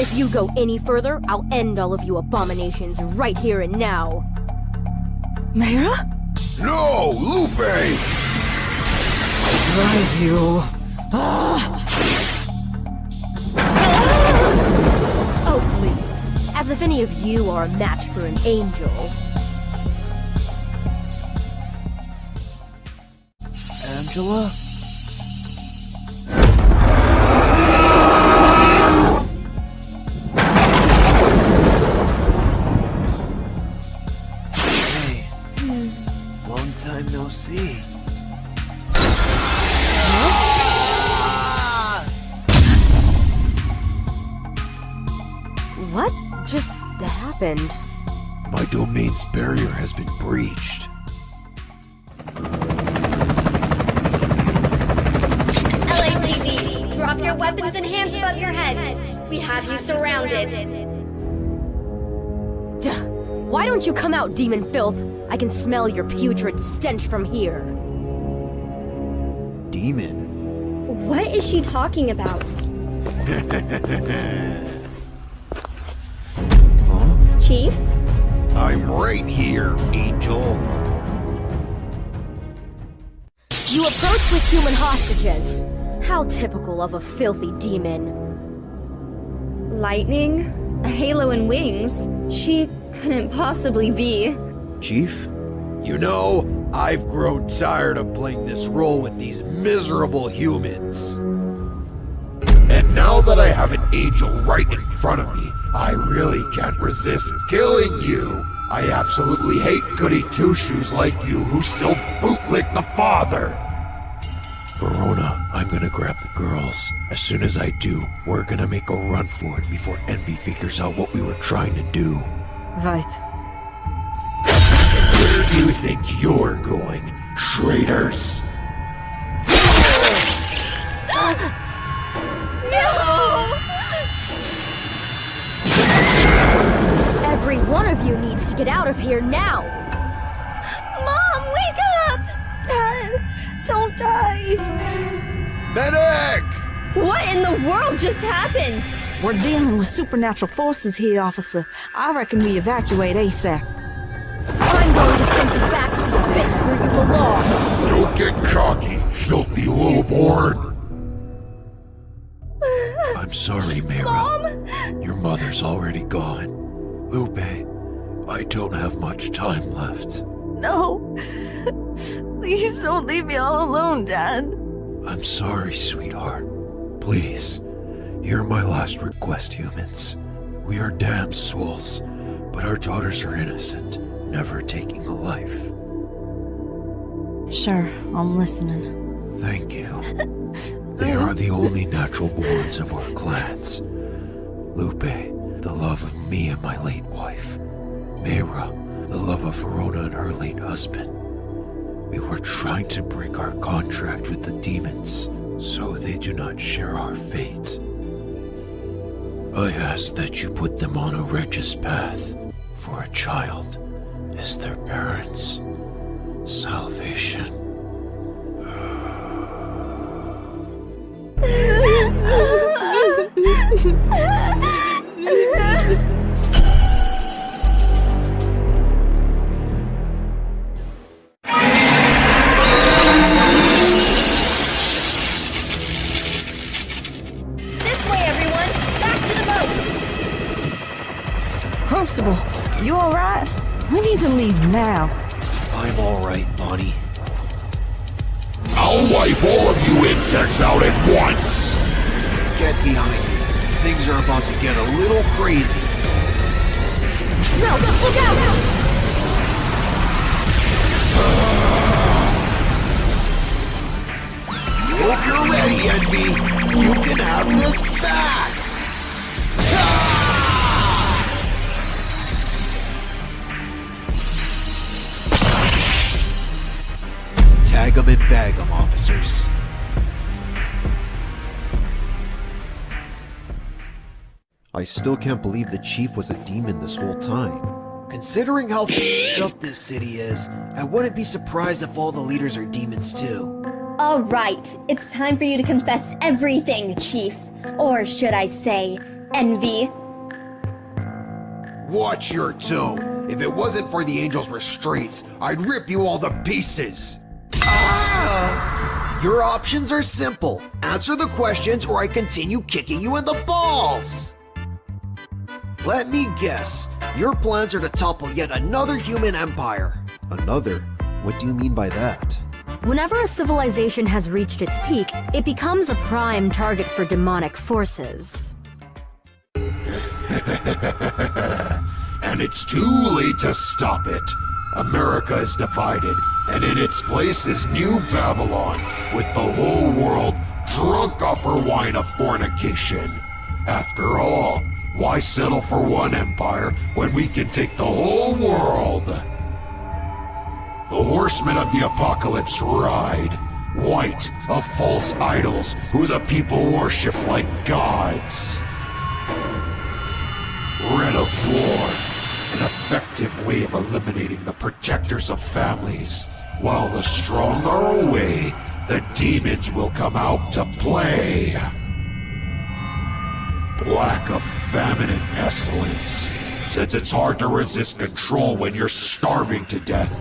If you go any further, I'll end all of you abominations right here and now. Mayra? No, Lupe! Right, you. Oh, please. As if any of you are a match for an angel. Angela? Hey, long time no see. What just happened? My domain's barrier has been breached. LAPD, drop your weapons and hands above your heads. We have you surrounded. Duh. Why don't you come out, demon filth? I can smell your putrid stench from here. Demon? What is she talking about? Huh? Chief? I'm right here, Angel. You approach with human hostages. How typical of a filthy demon. Lightning? A halo and wings? She couldn't possibly be. Chief? You know, I've grown tired of playing this role with these miserable humans. And now that I have an angel right in front of me, I really can't resist killing you. I absolutely hate goody two-shoes like you who still bootlick the father. Verona, I'm gonna grab the girls. As soon as I do, we're gonna make a run for it before Envy figures out what we were trying to do. Right. Where do you think you're going, traitors? Every one of you needs to get out of here now! Mom, wake up! Dad, don't die! Medic! What in the world just happened? We're dealing with supernatural forces here, officer. I reckon we evacuate ASAP. I'm going to send you back to the abyss where you belong! Don't get cocky, filthy little born! I'm sorry, Mira. Mom? Your mother's already gone. Lupe, I don't have much time left. No. Please don't leave me all alone, Dad. I'm sorry, sweetheart. Please, hear my last request, humans. We are damned souls, but our daughters are innocent, never taking a life. Sure, I'm listening. Thank you. They are the only natural borns of our clans. Lupe, the love of me and my late wife. Mira, the love of Verona and her late husband. We were trying to break our contract with the demons, so they do not share our fate. I ask that you put them on a righteous path, for a child is their parents' salvation. This way, everyone! Back to the boats! Crucible, you alright? We need to leave now. I'm alright, Bonnie. I'll wipe all of you insects out at once! Get behind me. Things are about to get a little crazy. No, look out! Hope you're ready, Envy. You can have this back. Tag 'em and bag 'em, officers. I still can't believe the chief was a demon this whole time. Considering how f***ed up this city is, I wouldn't be surprised if all the leaders are demons too. All right, it's time for you to confess everything, Chief. Or should I say, Envy. Watch your tone. If it wasn't for the angel's restraints, I'd rip you all to pieces. Your options are simple. Answer the questions or I continue kicking you in the balls. Let me guess. Your plans are to topple yet another human empire. Another? What do you mean by that? Whenever a civilization has reached its peak, it becomes a prime target for demonic forces. And it's too late to stop it. America is divided, and in its place is New Babylon, with the whole world drunk off her wine of fornication. After all, Why settle for one empire when we can take the whole world? The horsemen of the apocalypse ride, white of false idols who the people worship like gods. Red of war, an effective way of eliminating the protectors of families. While the strong are away, the demons will come out to play. Black of famine and pestilence, since it's hard to resist control when you're starving to death.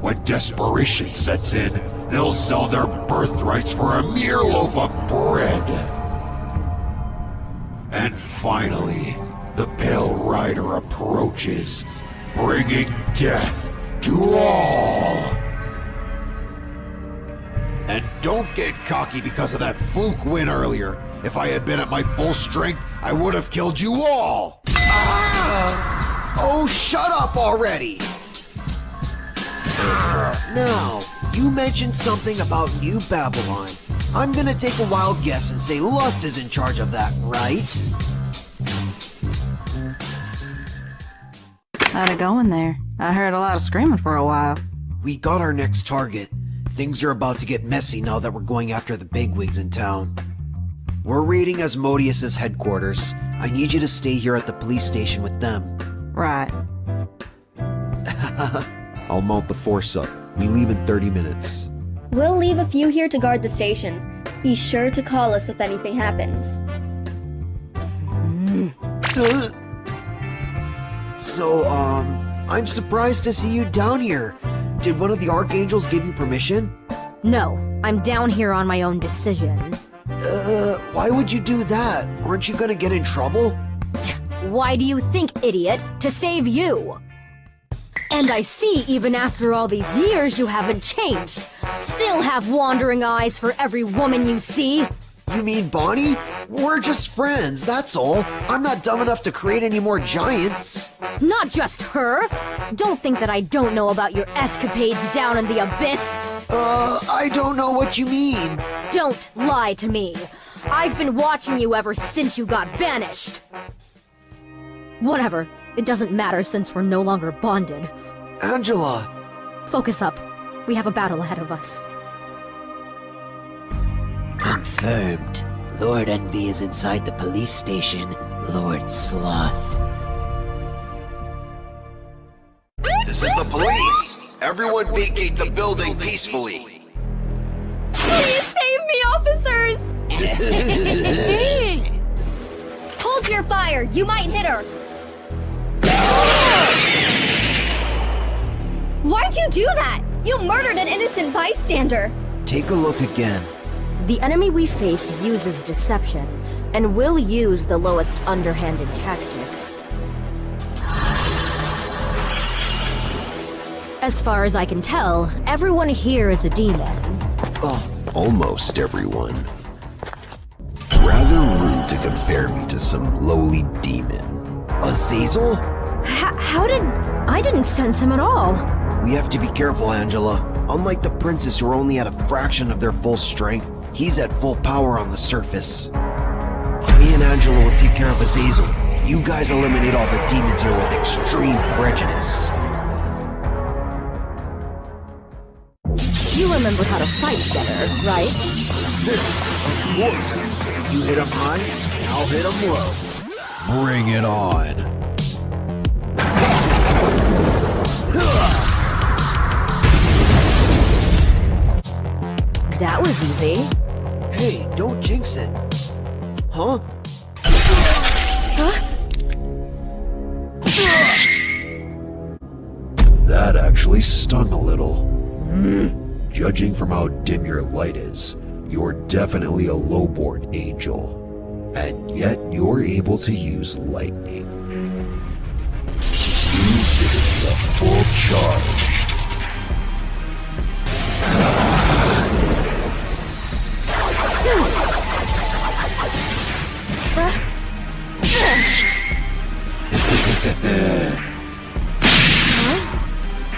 When desperation sets in, they'll sell their birthrights for a mere loaf of bread. And finally, the Pale Rider approaches, bringing death to all. And don't get cocky because of that fluke win earlier. If I had been at my full strength, I would have killed you all! Ah! Oh, shut up already! Now, you mentioned something about New Babylon. I'm gonna take a wild guess and say Lust is in charge of that, right? How'd it go in there? I heard a lot of screaming for a while. We got our next target. Things are about to get messy now that we're going after the bigwigs in town. We're raiding Asmodeus's headquarters. I need you to stay here at the police station with them. Right. I'll mount the force up. We leave in 30 minutes. We'll leave a few here to guard the station. Be sure to call us if anything happens. So, I'm surprised to see you down here. Did one of the archangels give you permission? No, I'm down here on my own decision. Why would you do that? Aren't you gonna get in trouble? Why do you think, idiot? To save you! And I see even after all these years you haven't changed. Still have wandering eyes for every woman you see. You mean Bonnie? We're just friends, that's all. I'm not dumb enough to create any more giants. Not just her. Don't think that I don't know about your escapades down in the abyss. I don't know what you mean. Don't lie to me. I've been watching you ever since you got banished. Whatever. It doesn't matter since we're no longer bonded. Angela! Focus up. We have a battle ahead of us. Confirmed. Lord Envy is inside the police station. Lord Sloth. This is the police! Everyone vacate the building peacefully! Please save me, officers! Hold your fire! You might hit her! Why'd you do that? You murdered an innocent bystander! Take a look again. The enemy we face uses deception, and will use the lowest underhanded tactics. As far as I can tell, everyone here is a demon. Oh, almost everyone. Rather rude to compare me to some lowly demon. Azazel? How did... I didn't sense him at all. We have to be careful, Angela. Unlike the princes who are only at a fraction of their full strength, he's at full power on the surface. Me and Angela will take care of Azazel. You guys eliminate all the demons here with extreme prejudice. You remembered how to fight better, right? Of course. You hit him high, and I'll hit him low. Bring it on. That was easy. Hey, don't jinx it. Huh? That actually stung a little. Judging from how dim your light is, you're definitely a lowborn angel. And yet you're able to use lightning. You did it the full charge.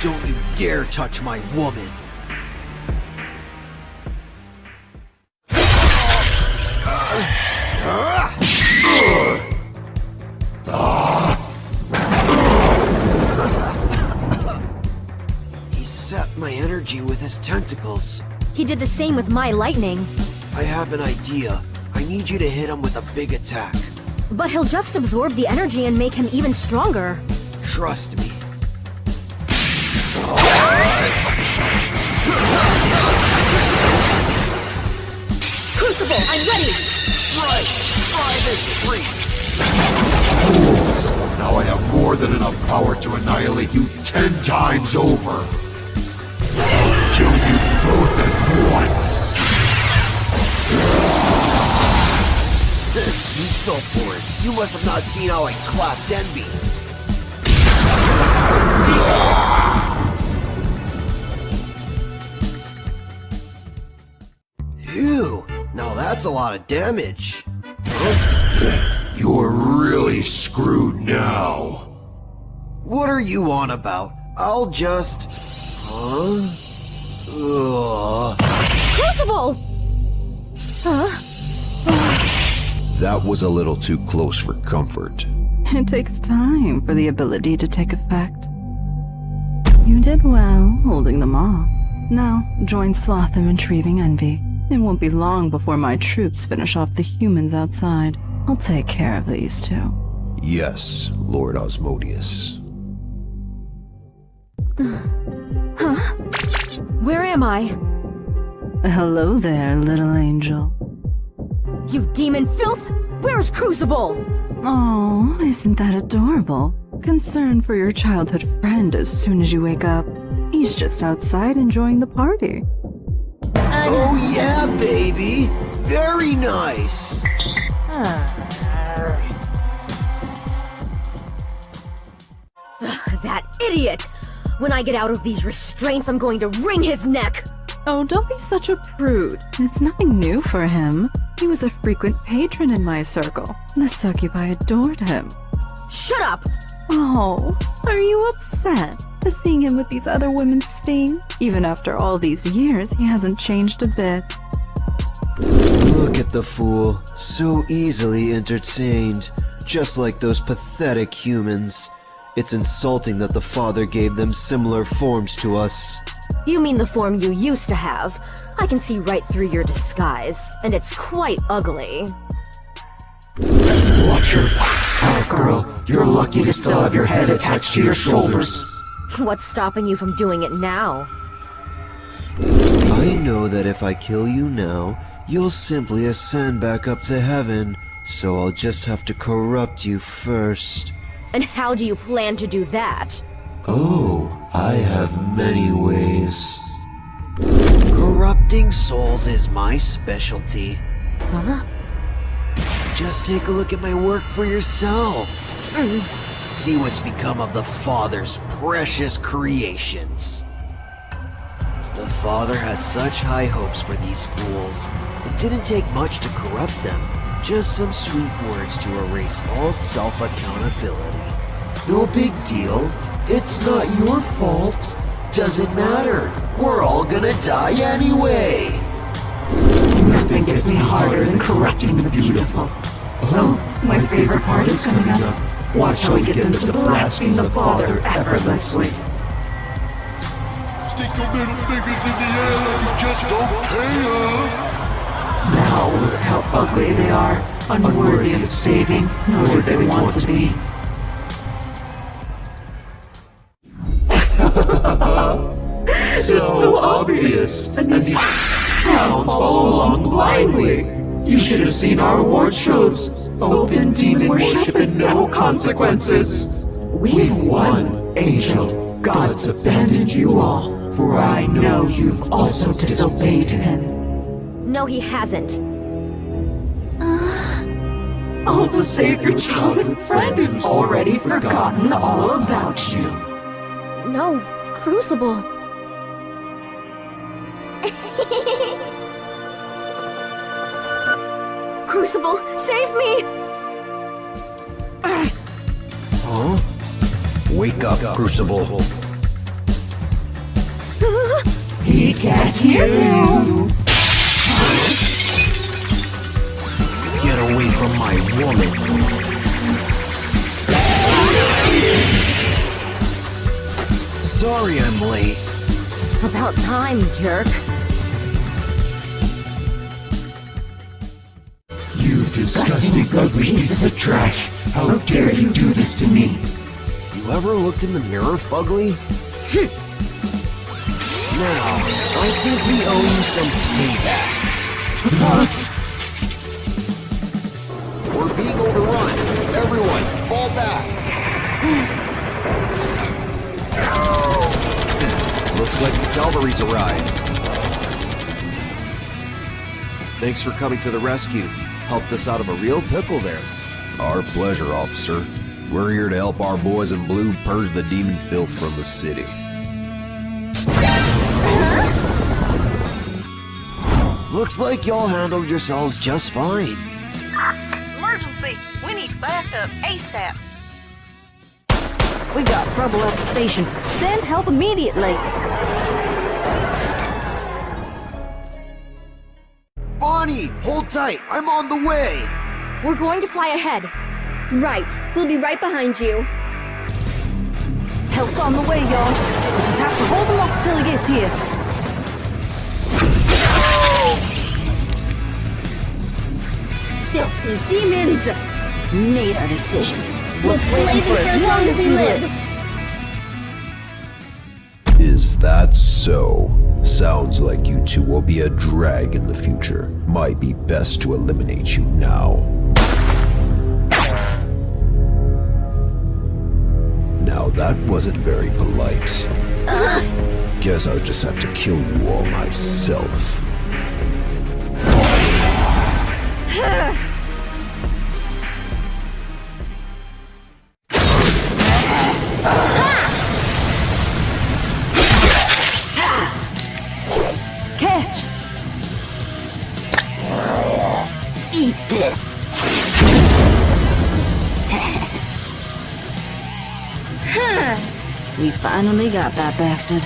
Don't you dare touch my woman. his tentacles. He did the same with my lightning. I have an idea. I need you to hit him with a big attack. But he'll just absorb the energy and make him even stronger. Trust me. Crucible, I'm ready! Right! 5 is 3! Fools! Now I have more than enough power to annihilate you 10 times over. I'll kill you both at once. You fell for it. You must have not seen how I clapped Denby. Phew! Now that's a lot of damage. You're really screwed now. What are you on about? I'll just... Huh? Ugh. Crucible! Huh? That was a little too close for comfort. It takes time for the ability to take effect. You did well holding them off. Now, join Sloth in retrieving Envy. It won't be long before my troops finish off the humans outside. I'll take care of these two. Yes, Lord Osmodius. Huh? Where am I? Hello there, little angel. You demon filth! Where's Crucible? Oh, isn't that adorable? Concern for your childhood friend as soon as you wake up. He's just outside enjoying the party. Oh yeah, baby! Very nice! That idiot! When I get out of these restraints, I'm going to wring his neck! Oh, don't be such a prude. It's nothing new for him. He was a frequent patron in my circle. The succubi adored him. Shut up! Oh, are you upset to seeing him with these other women's sting? Even after all these years, he hasn't changed a bit. Look at the fool. So easily entertained. Just like those pathetic humans. It's insulting that the Father gave them similar forms to us. You mean the form you used to have. I can see right through your disguise, and it's quite ugly. Watch your half, girl. You're lucky to still have your head attached to your shoulders. What's stopping you from doing it now? I know that if I kill you now, you'll simply ascend back up to heaven, so I'll just have to corrupt you first. And how do you plan to do that? Oh, I have many ways. Corrupting souls is my specialty. Huh? Just take a look at my work for yourself. See what's become of the Father's precious creations. The Father had such high hopes for these fools. It didn't take much to corrupt them. Just some sweet words to erase all self-accountability. No big deal. It's not your fault. Doesn't matter. We're all gonna die anyway. Nothing gets me harder than corrupting the beautiful. Oh, my favorite part is coming up. Watch how we get them to blaspheme the Father effortlessly. Stick your middle fingers in the air like you just don't care. Now look how ugly they are, unworthy of saving, nor did they want to be. So obvious, and these clowns follow along blindly. You should have seen our award shows. Open demon worship and no consequences. We've won, Angel. God's abandoned you all, for I know you've also disobeyed him. No, he hasn't. All to save your childhood friend who's already forgotten all about you. No, Crucible. Crucible, save me! Huh? Wake up, Crucible. He can't hear you. Get away from my woman. Sorry I'm late. About time, jerk. You disgusting, ugly piece of trash! How dare you do this to me? You ever looked in the mirror, Fugly? Now, I think we owe you some payback. We're being overrun. Everyone, fall back. Looks like the cavalry's arrived. Thanks for coming to the rescue. Helped us out of a real pickle there. Our pleasure, officer. We're here to help our boys in blue purge the demon filth from the city. Looks like y'all handled yourselves just fine. Emergency! We need backup ASAP. We got trouble at the station. Send help immediately. Bonnie, hold tight. I'm on the way. We're going to fly ahead. Right. We'll be right behind you. Help's on the way, y'all. We just have to hold him up until he gets here. Filthy demons! Made our decision. We'll slay them for as long as we live. Is that so? Sounds like you two will be a drag in the future. Might be best to eliminate you now. Now that wasn't very polite. Guess I'll just have to kill you all myself. Catch! Eat this! We finally got that bastard.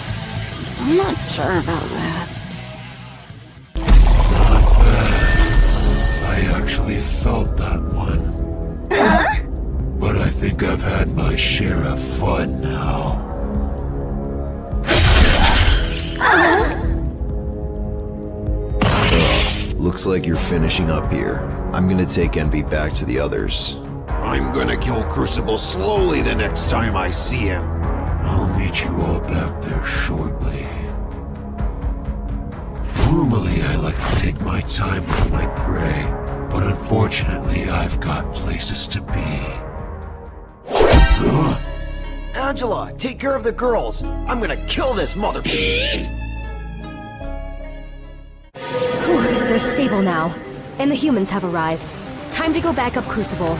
I'm not sure about that. I actually felt that one. But I think I've had my share of fun now. Looks like you're finishing up here. I'm gonna take Envy back to the others. I'm gonna kill Crucible slowly the next time I see him. I'll meet you all back there shortly. Normally, I like to take my time with my prey, but unfortunately, I've got places to be. Huh? Angela, take care of the girls. I'm gonna kill this mother... They're stable now, and the humans have arrived. Time to go back up Crucible.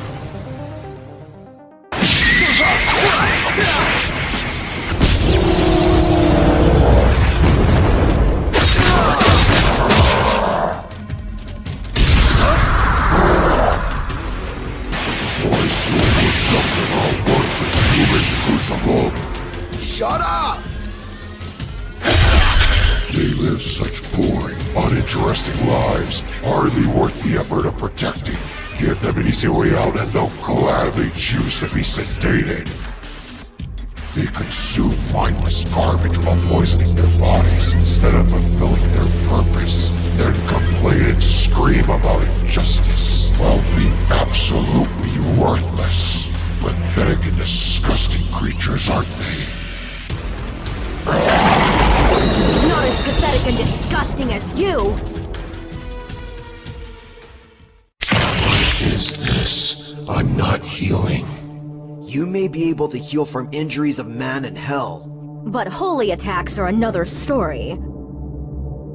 Shut up! They live such boring, uninteresting lives, hardly worth the effort of protecting. Give them an easy way out and they'll gladly choose to be sedated. They consume mindless garbage while poisoning their bodies instead of fulfilling their purpose, then complain and scream about injustice while being absolutely worthless. Pathetic and disgusting creatures, aren't they? Not as pathetic and disgusting as you! What is this? I'm not healing. You may be able to heal from injuries of man and hell. But holy attacks are another story.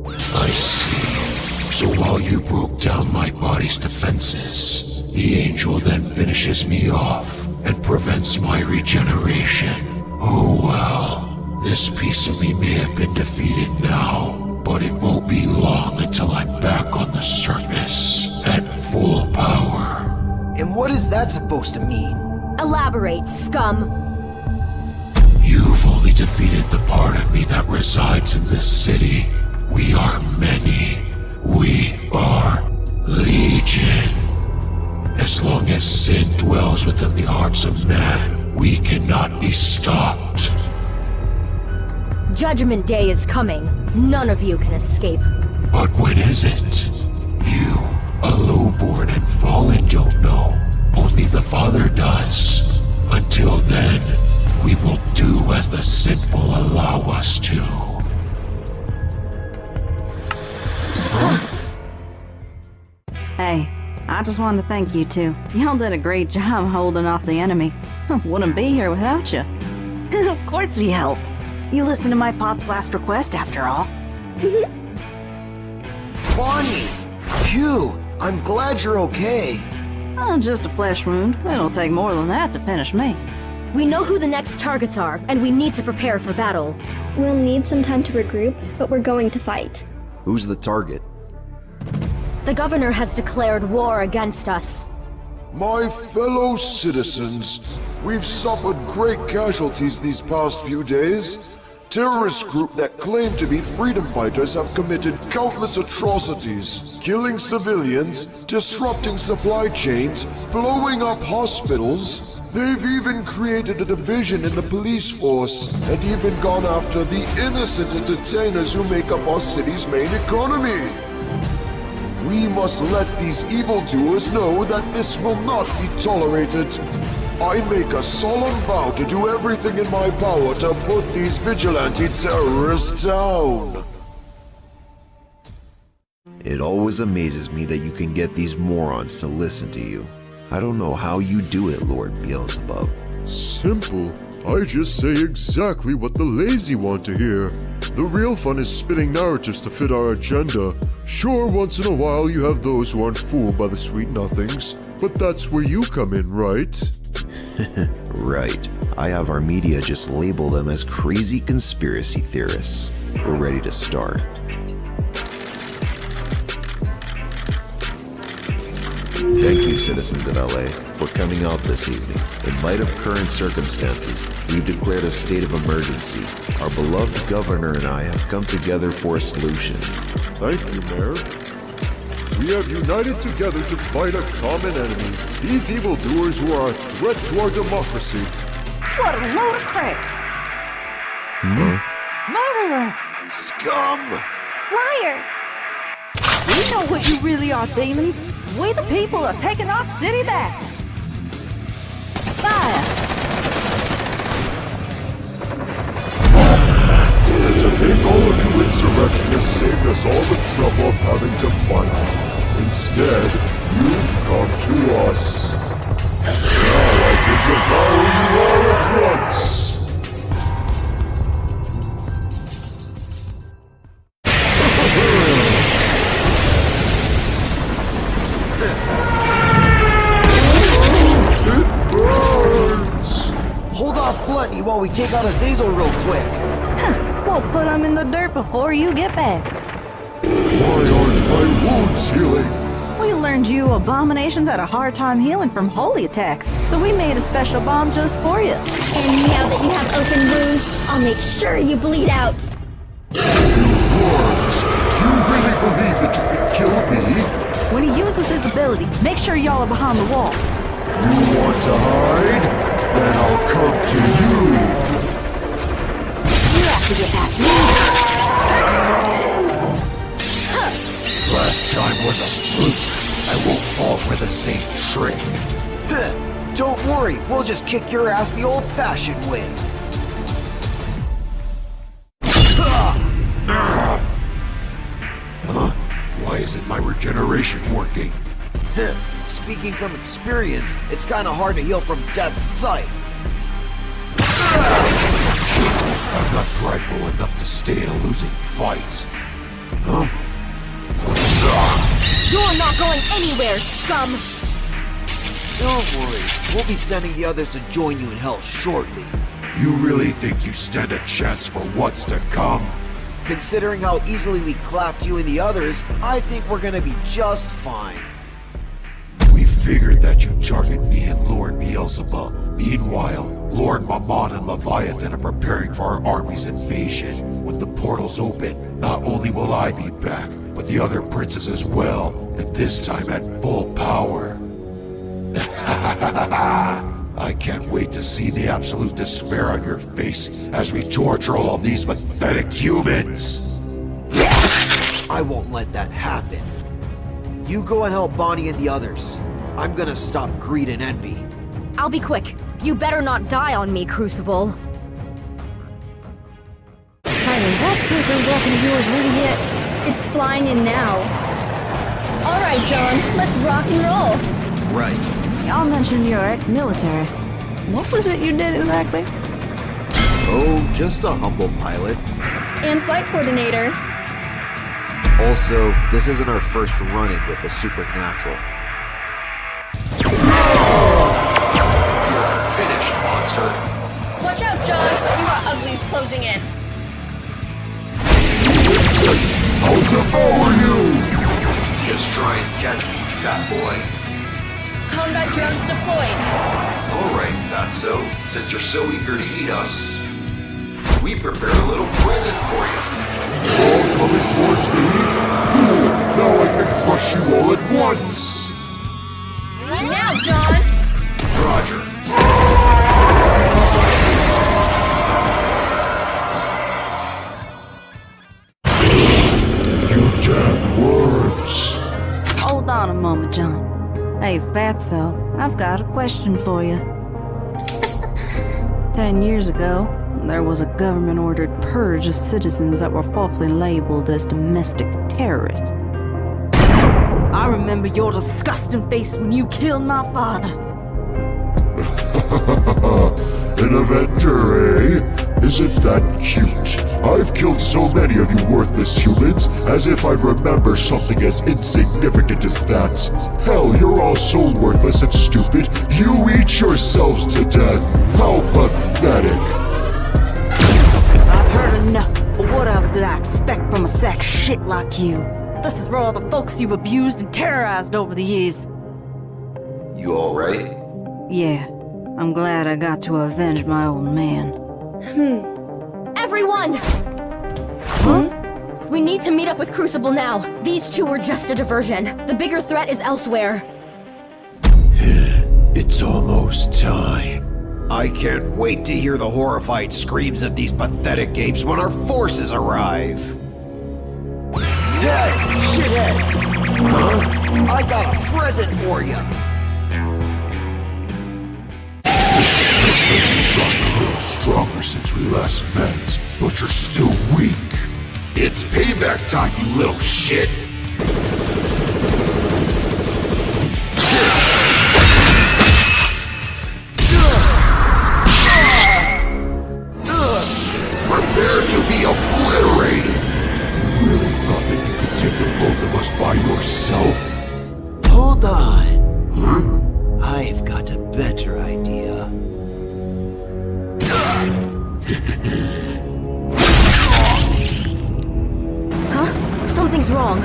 I see. So while you broke down my body's defenses, the angel then finishes me off and prevents my regeneration. Oh well. This piece of me may have been defeated now, but it won't be long until I'm back on the surface at full power. And what is that supposed to mean? Elaborate, scum. You've only defeated the part of me that resides in this city. We are many. We are Legion. As long as sin dwells within the hearts of man, we cannot be stopped. Judgment Day is coming. None of you can escape. But when is it? You, a lowborn and fallen, don't know. Only the Father does. Until then, we will do as the sinful allow us to. Hey, I just wanted to thank you two. Y'all did a great job holding off the enemy. Wouldn't be here without you. Of course we helped. You listened to my pop's last request after all. Bonnie! Phew! I'm glad you're okay. Oh, just a flesh wound. It'll take more than that to finish me. We know who the next targets are, and we need to prepare for battle. We'll need some time to regroup, but we're going to fight. Who's the target? The governor has declared war against us. My fellow citizens, we've suffered great casualties these past few days. Terrorist group that claim to be freedom fighters have committed countless atrocities, killing civilians, disrupting supply chains, blowing up hospitals. They've even created a division in the police force and even gone after the innocent entertainers who make up our city's main economy. We must let these evildoers know that this will not be tolerated. I make a solemn vow to do everything in my power to put these vigilante terrorists down. It always amazes me that you can get these morons to listen to you. I don't know how you do it, Lord Beelzebub. Simple. I just say exactly what the lazy want to hear. The real fun is spinning narratives to fit our agenda. Sure, once in a while you have those who aren't fooled by the sweet nothings, but that's where you come in, right? Right. I have our media just label them as crazy conspiracy theorists. We're ready to start. Thank you, citizens of LA, for coming out this evening. In light of current circumstances, we've declared a state of emergency. Our beloved governor and I have come together for a solution. Thank you, Mayor. We have united together to fight a common enemy. These evildoers who are a threat to our democracy. What a load of crap! Murderer! Scum! Liar! We know what you really are, demons. We the people are taking our city back. Fire! And to think all of you insurrectionists saved us all the trouble of having to fight. Instead, you've come to us. Now I can devour you all at once. Hold off Gluttony while we take out Azazel real quick. We'll put him in the dirt before you get back. Why aren't my wounds healing? We learned you abominations had a hard time healing from holy attacks, so we made a special bomb just for you. And now that you have open wounds, I'll make sure you bleed out. You worms! Do you really believe that you can kill me? When he uses his ability, make sure y'all are behind the wall. You want to hide? Then I'll come to you! You have to get past me first. Last time was a fluke. I won't fall for the same trick. Don't worry, we'll just kick your ass the old-fashioned way. Why isn't my regeneration working? Speaking from experience, it's kinda hard to heal from death's sight. I'm not prideful enough to stay in a losing fight. Huh? You're not going anywhere, scum! Don't worry, we'll be sending the others to join you in hell shortly. You really think you stand a chance for what's to come? Considering how easily we clapped you and the others, I think we're gonna be just fine. We figured that you'd target me and Lord Beelzebub. Meanwhile, Lord Mammon and Leviathan are preparing for our army's invasion. When the portals open, not only will I be back, but the other princes as well, and this time at full power. I can't wait to see the absolute despair on your face as we torture all of these pathetic humans. I won't let that happen. You go and help Bonnie and the others. I'm gonna stop greed and envy. I'll be quick. You better not die on me, Crucible. Hey, is that secret weapon of yours really hit? It's flying in now. All right, John, let's rock and roll. Right. Y'all mentioned you're ex-military. What was it you did exactly? Oh, just a humble pilot. And flight coordinator. Also, this isn't our first run-in with the supernatural. You're finished, monster. Watch out, John. You are uglies closing in. I'll devour you! Just try and catch me, fat boy. Combat drones deployed. Alright, Fatso, since you're so eager to eat us, we prepared a little present for you. All coming towards me? Cool, now I can crush you all at once! Now, John. Roger. You damn worms! Hold on a moment, John. Hey, Fatso, I've got a question for you. 10 years ago, there was a government-ordered purge of citizens that were falsely labeled as domestic terrorists. I remember your disgusting face when you killed my father. An Avenger, eh? Isn't that cute? I've killed so many of you worthless humans, as if I'd remember something as insignificant as that. Hell, you're all so worthless and stupid, you eat yourselves to death. How pathetic. I've heard enough, but what else did I expect from a sack of shit like you? This is for all the folks you've abused and terrorized over the years. You alright? Yeah, I'm glad I got to avenge my old man. Everyone! We need to meet up with Crucible now. These two were just a diversion. The bigger threat is elsewhere. It's almost time. I can't wait to hear the horrified screams of these pathetic apes when our forces arrive. Hey, shitheads! Huh? I got a present for you. Looks like you've gotten a little stronger since we last met, but you're still weak. It's payback time, you little shit! Prepare to be obliterated! You really thought that you could take the both of us by yourself? Hold on. Huh? I've got a better idea. Huh? Something's wrong.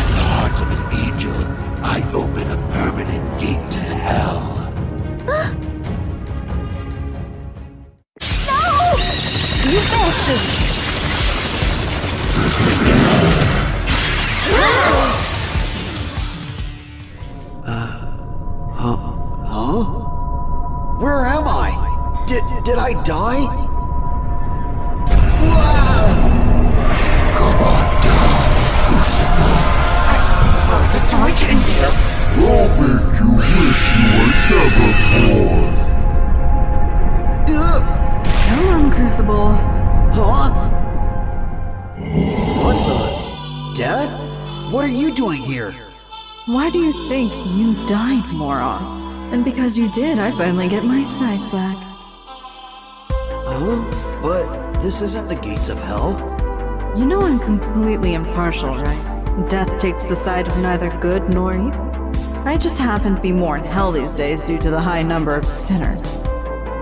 The heart of an angel, I open a permanent gate to hell. You bastard! Huh? Where am I? Did I die? Come on down, Crucible. I'll make you wish you were never born. Come on, Crucible. Huh? What the? Death? What are you doing here? Why do you think you died, moron? And because you did, I finally get my sight back. Huh? But this isn't the gates of hell. You know I'm completely impartial, right? Death takes the side of neither good nor evil. I just happen to be more in hell these days due to the high number of sinners.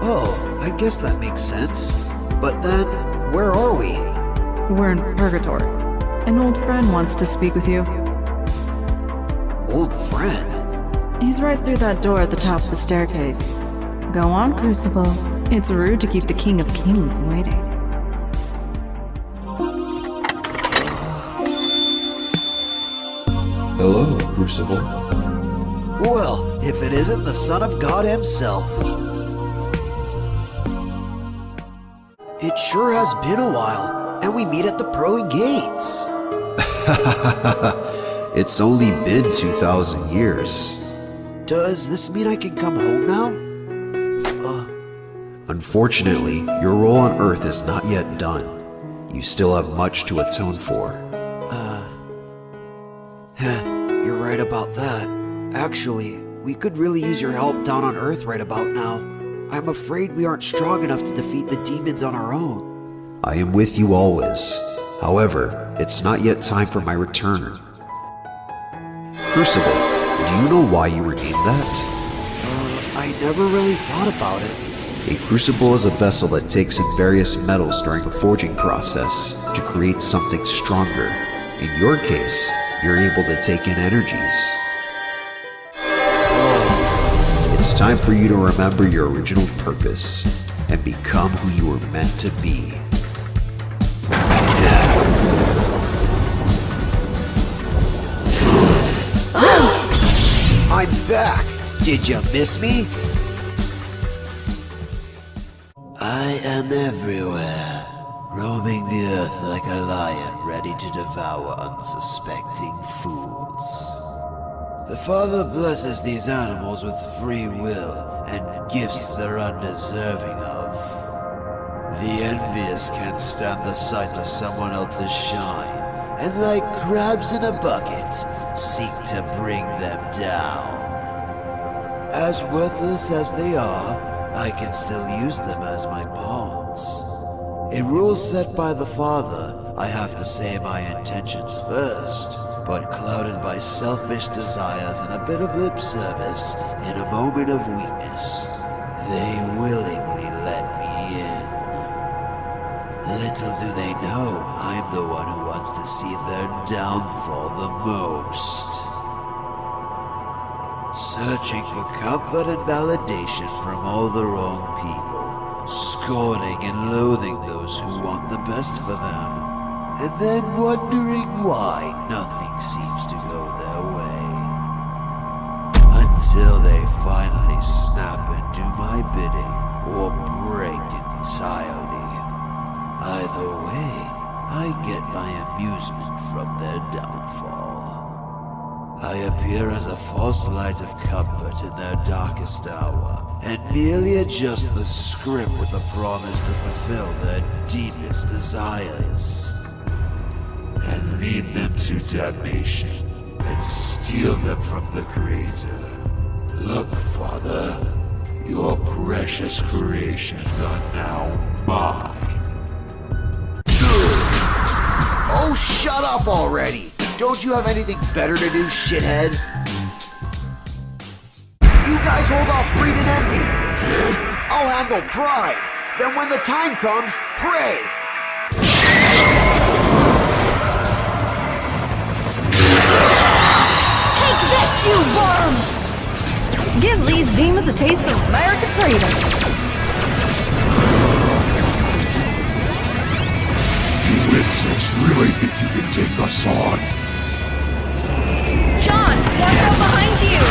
Oh, I guess that makes sense. But then, where are we? We're in purgatory. An old friend wants to speak with you. Old friend? He's right through that door at the top of the staircase. Go on, Crucible. It's rude to keep the King of Kings waiting. Hello, Crucible. Well, if it isn't the Son of God himself. It sure has been a while, and we meet at the pearly gates. It's only been 2,000 years. Does this mean I can come home now? Unfortunately, your role on Earth is not yet done. You still have much to atone for. You're right about that. Actually, we could really use your help down on Earth right about now. I'm afraid we aren't strong enough to defeat the demons on our own. I am with you always. However, it's not yet time for my return. Crucible, do you know why you were named that? I never really thought about it. A crucible is a vessel that takes in various metals during a forging process to create something stronger. In your case, you're able to take in energies. It's time for you to remember your original purpose and become who you were meant to be. I'm back! Did you miss me? I am everywhere, roaming the earth like a lion ready to devour unsuspecting fools. The Father blesses these animals with free will and gifts they're undeserving of. The envious can't stand the sight of someone else's shine, and like crabs in a bucket, seek to bring them down. As worthless as they are, I can still use them as my pawns. In rules set by the Father, I have to say my intentions first, but clouded by selfish desires and a bit of lip service, in a moment of weakness, they willingly let me in. Little do they know I'm the one who wants to see their downfall the most. Searching for comfort and validation from all the wrong people, scorning and loathing those who want the best for them, and then wondering why nothing seems to go their way. Until they finally snap and do my bidding, or break entirely. Either way, I get my amusement from their downfall. I appear as a false light of comfort in their darkest hour, and merely adjust the script with the promise to fulfill their deepest desires. And lead them to damnation, and steal them from the Creator. Look, Father, your precious creations are now mine. Oh, shut up already! Don't you have anything better to do, shithead? You guys hold off greed and envy. I'll handle pride. Then when the time comes, pray. Take this, you worm! Give these demons a taste of American freedom. You insects really think you can take us on? John, watch out behind you!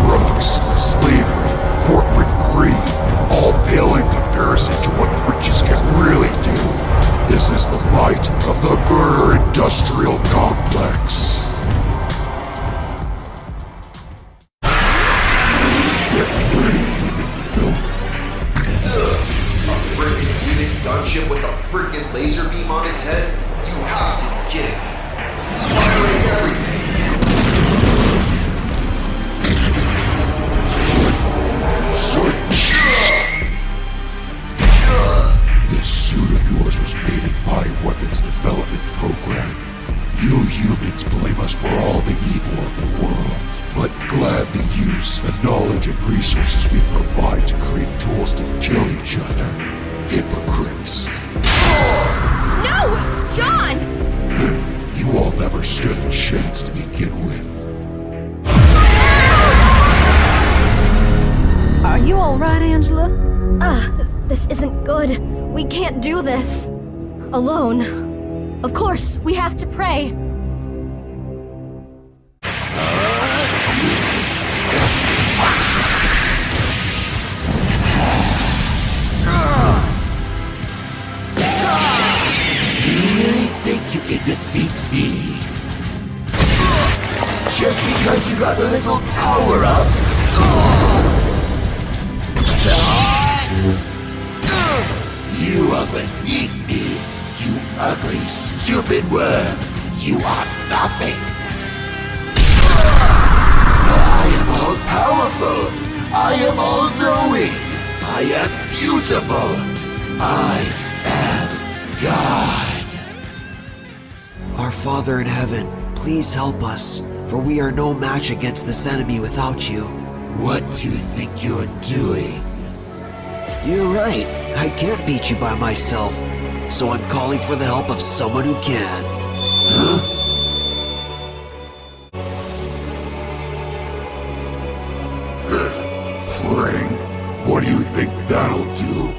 Drugs, slavery, corporate greed, all pale in comparison to what riches can really do. This is the might of the murder industrial complex. Get ready, human filth. A freaking demon gunship with a freaking laser beam on its head? You have to be kidding. Firing everything. This suit of yours was made in my weapons development program. You humans blame us for all the evil of the world, but gladly use the knowledge and resources we provide to create tools to kill each other. Hypocrites. No! John! You all never stood a chance to begin with. Are you alright, Angela? This isn't good. We can't do this. Alone. Of course, we have to pray. Just because you got a little power up? You are beneath me, you ugly, stupid worm. You are nothing. I am all powerful. I am all knowing. I am beautiful. I am God. Our Father in heaven, please help us, for we are no match against this enemy without you. What do you think you're doing? You're right, I can't beat you by myself, so I'm calling for the help of someone who can. Huh? Praying? What do you think that'll do?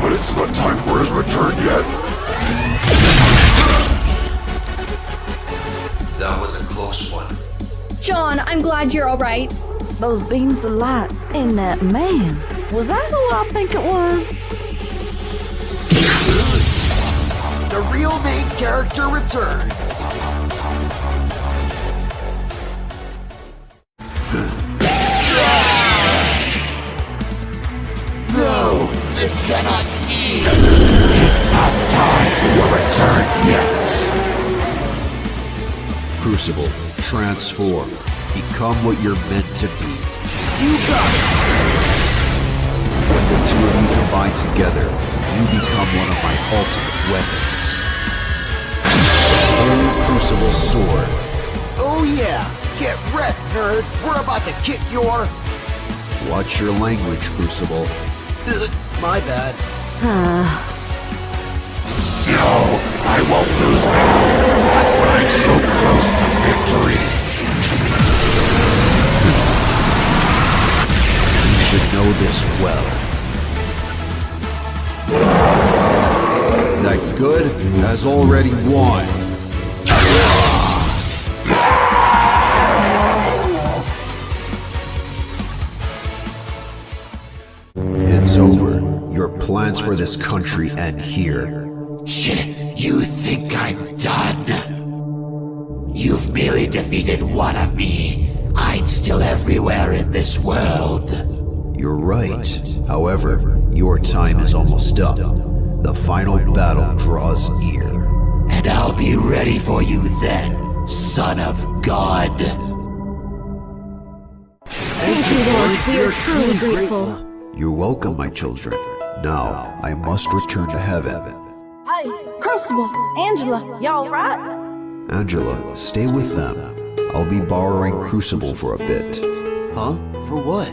But it's not time for his return yet. That was a close one. John, I'm glad you're alright. Those beams of light in that man. Was that who I think it was? The real main character returns. No, this cannot be. It's not time for your return yet. Crucible, transform. Become what you're meant to be. You got it! When the two of you combine together, you become one of my ultimate weapons. The Holy Crucible Sword. Oh yeah! Get wrecked, nerd! We're about to kick your... Watch your language, Crucible. My bad. No, I won't lose now. But I'm so close to victory. You should know this well. That good has already won. It's over. Your plans for this country end here. You think I'm done? You've merely defeated one of me. I'm still everywhere in this world. You're right. However, your time is almost up. The final battle draws near. And I'll be ready for you then, son of God. Thank you, Lord. We are truly grateful. You're welcome, my children. Now, I must return to heaven. Hey, Crucible, Angela, y'all right? Angela, stay with them. I'll be borrowing Crucible for a bit. Huh? For what?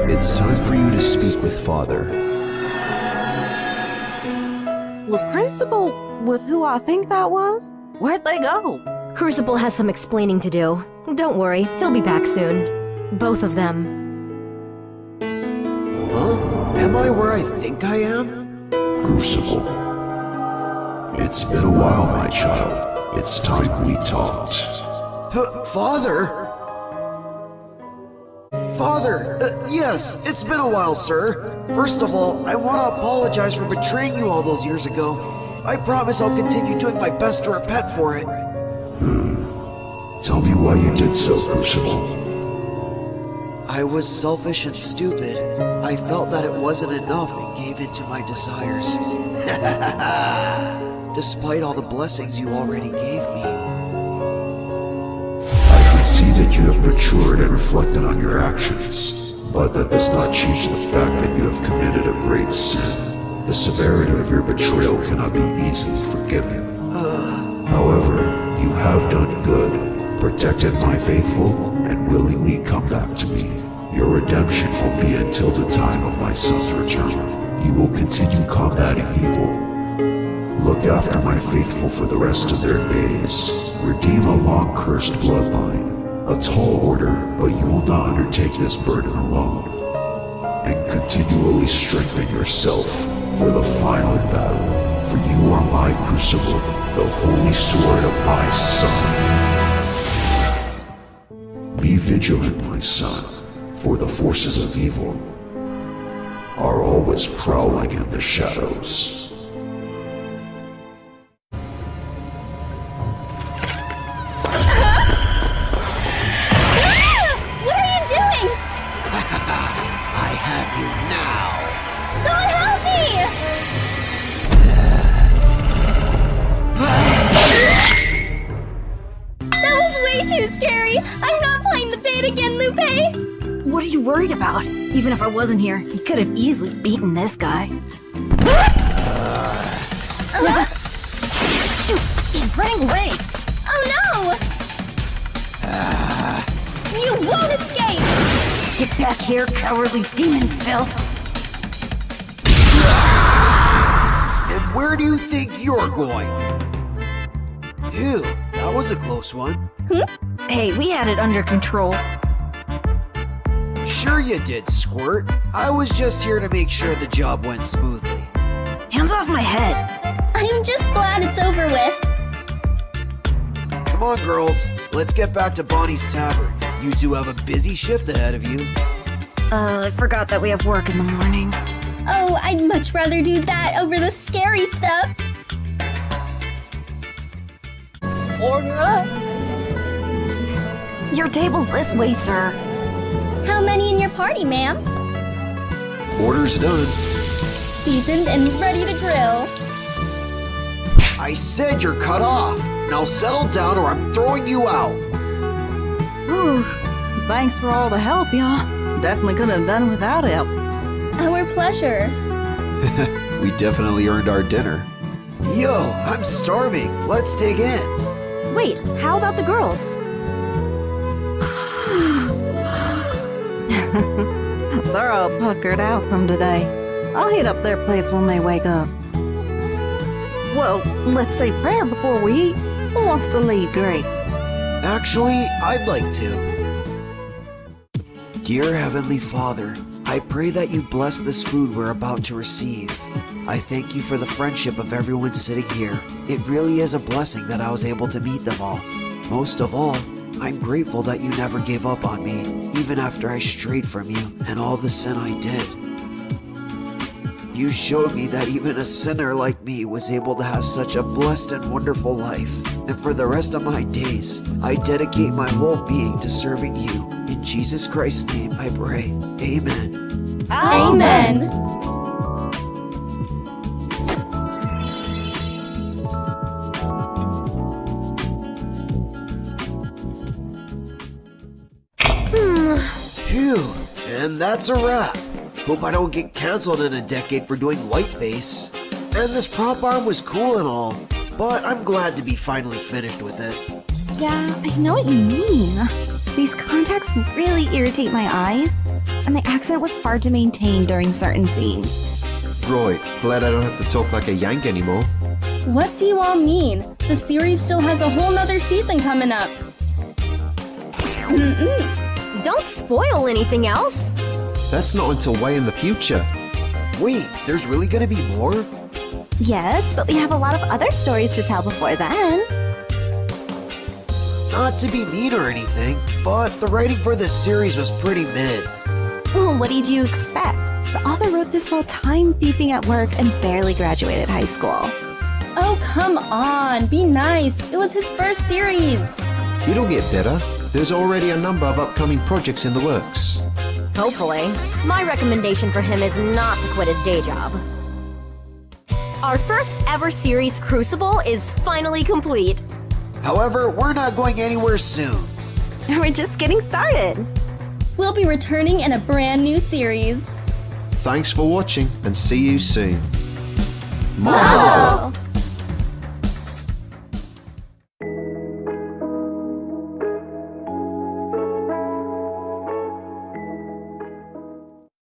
It's time for you to speak with Father. Was Crucible with who I think that was? Where'd they go? Crucible has some explaining to do. Don't worry, he'll be back soon. Both of them. Huh? Am I where I think I am? Crucible. It's been a while, my child. It's time we talked. Father? Father, yes, it's been a while, sir. First of all, I want to apologize for betraying you all those years ago. I promise I'll continue doing my best to repent for it. Tell me why you did so, Crucible. I was selfish and stupid. I felt that it wasn't enough and gave in to my desires. Despite all the blessings you already gave me. I can see that you have matured and reflected on your actions, but that does not change the fact that you have committed a great sin. The severity of your betrayal cannot be easily forgiven. However, you have done good, protected my faithful, and willingly come back to me. Your redemption won't be until the time of my son's return. You will continue combating evil. Look after my faithful for the rest of their days. Redeem a long-cursed bloodline. A tall order, but you will not undertake this burden alone. And continually strengthen yourself for the final battle. For you are my Crucible, the holy sword of my son. Be vigilant, my son, for the forces of evil are always prowling in the shadows. What are you doing? I have you now. Someone help me! That was way too scary. I'm not playing the bait again, Lupe. What are you worried about? Even if I wasn't here, you could have easily beaten this guy. Shoot! He's running away! Oh no! You won't escape! Get back here, cowardly demon filth! And where do you think you're going? Phew, that was a close one. Hey, we had it under control. Sure you did, Squirt. I was just here to make sure the job went smoothly. Hands off my head! I'm just glad it's over with. Come on, girls. Let's get back to Bonnie's Tavern. You two have a busy shift ahead of you. I forgot that we have work in the morning. Oh, I'd much rather do that over the scary stuff. Order up! Your table's this way, sir. How many in your party, ma'am? Order's done. Seasoned and ready to grill. I said you're cut off. Now settle down or I'm throwing you out. Whew. Thanks for all the help, y'all. Definitely couldn't have done without help. Our pleasure. We definitely earned our dinner. Yo, I'm starving. Let's dig in. Wait, how about the girls? They're all puckered out from today. I'll heat up their plates when they wake up. Well, let's say prayer before we eat. Who wants to lead grace? Actually, I'd like to. Dear Heavenly Father, I pray that you bless this food we're about to receive. I thank you for the friendship of everyone sitting here. It really is a blessing that I was able to meet them all. Most of all, I'm grateful that you never gave up on me, even after I strayed from you and all the sin I did. You showed me that even a sinner like me was able to have such a blessed and wonderful life. And for the rest of my days, I dedicate my whole being to serving you. In Jesus Christ's name I pray. Amen. Amen. Phew, and that's a wrap. Hope I don't get canceled in a decade for doing whiteface. And this prop arm was cool and all, but I'm glad to be finally finished with it. Yeah, I know what you mean. These contacts really irritate my eyes, and the accent was hard to maintain during certain scenes. Right, glad I don't have to talk like a Yank anymore. What do you all mean? The series still has a whole nother season coming up. Don't spoil anything else. That's not until way in the future. Wait, there's really gonna be more? Yes, but we have a lot of other stories to tell before then. Not to be mean or anything, but the writing for this series was pretty mid. Well, what did you expect? The author wrote this while time thieving at work and barely graduated high school. Oh, come on. Be nice. It was his first series. It'll get better. There's already a number of upcoming projects in the works. Hopefully. My recommendation for him is not to quit his day job. Our first ever series, Crucible, is finally complete. However, we're not going anywhere soon. We're just getting started. We'll be returning in a brand new series. Thanks for watching and see you soon. Mahalo!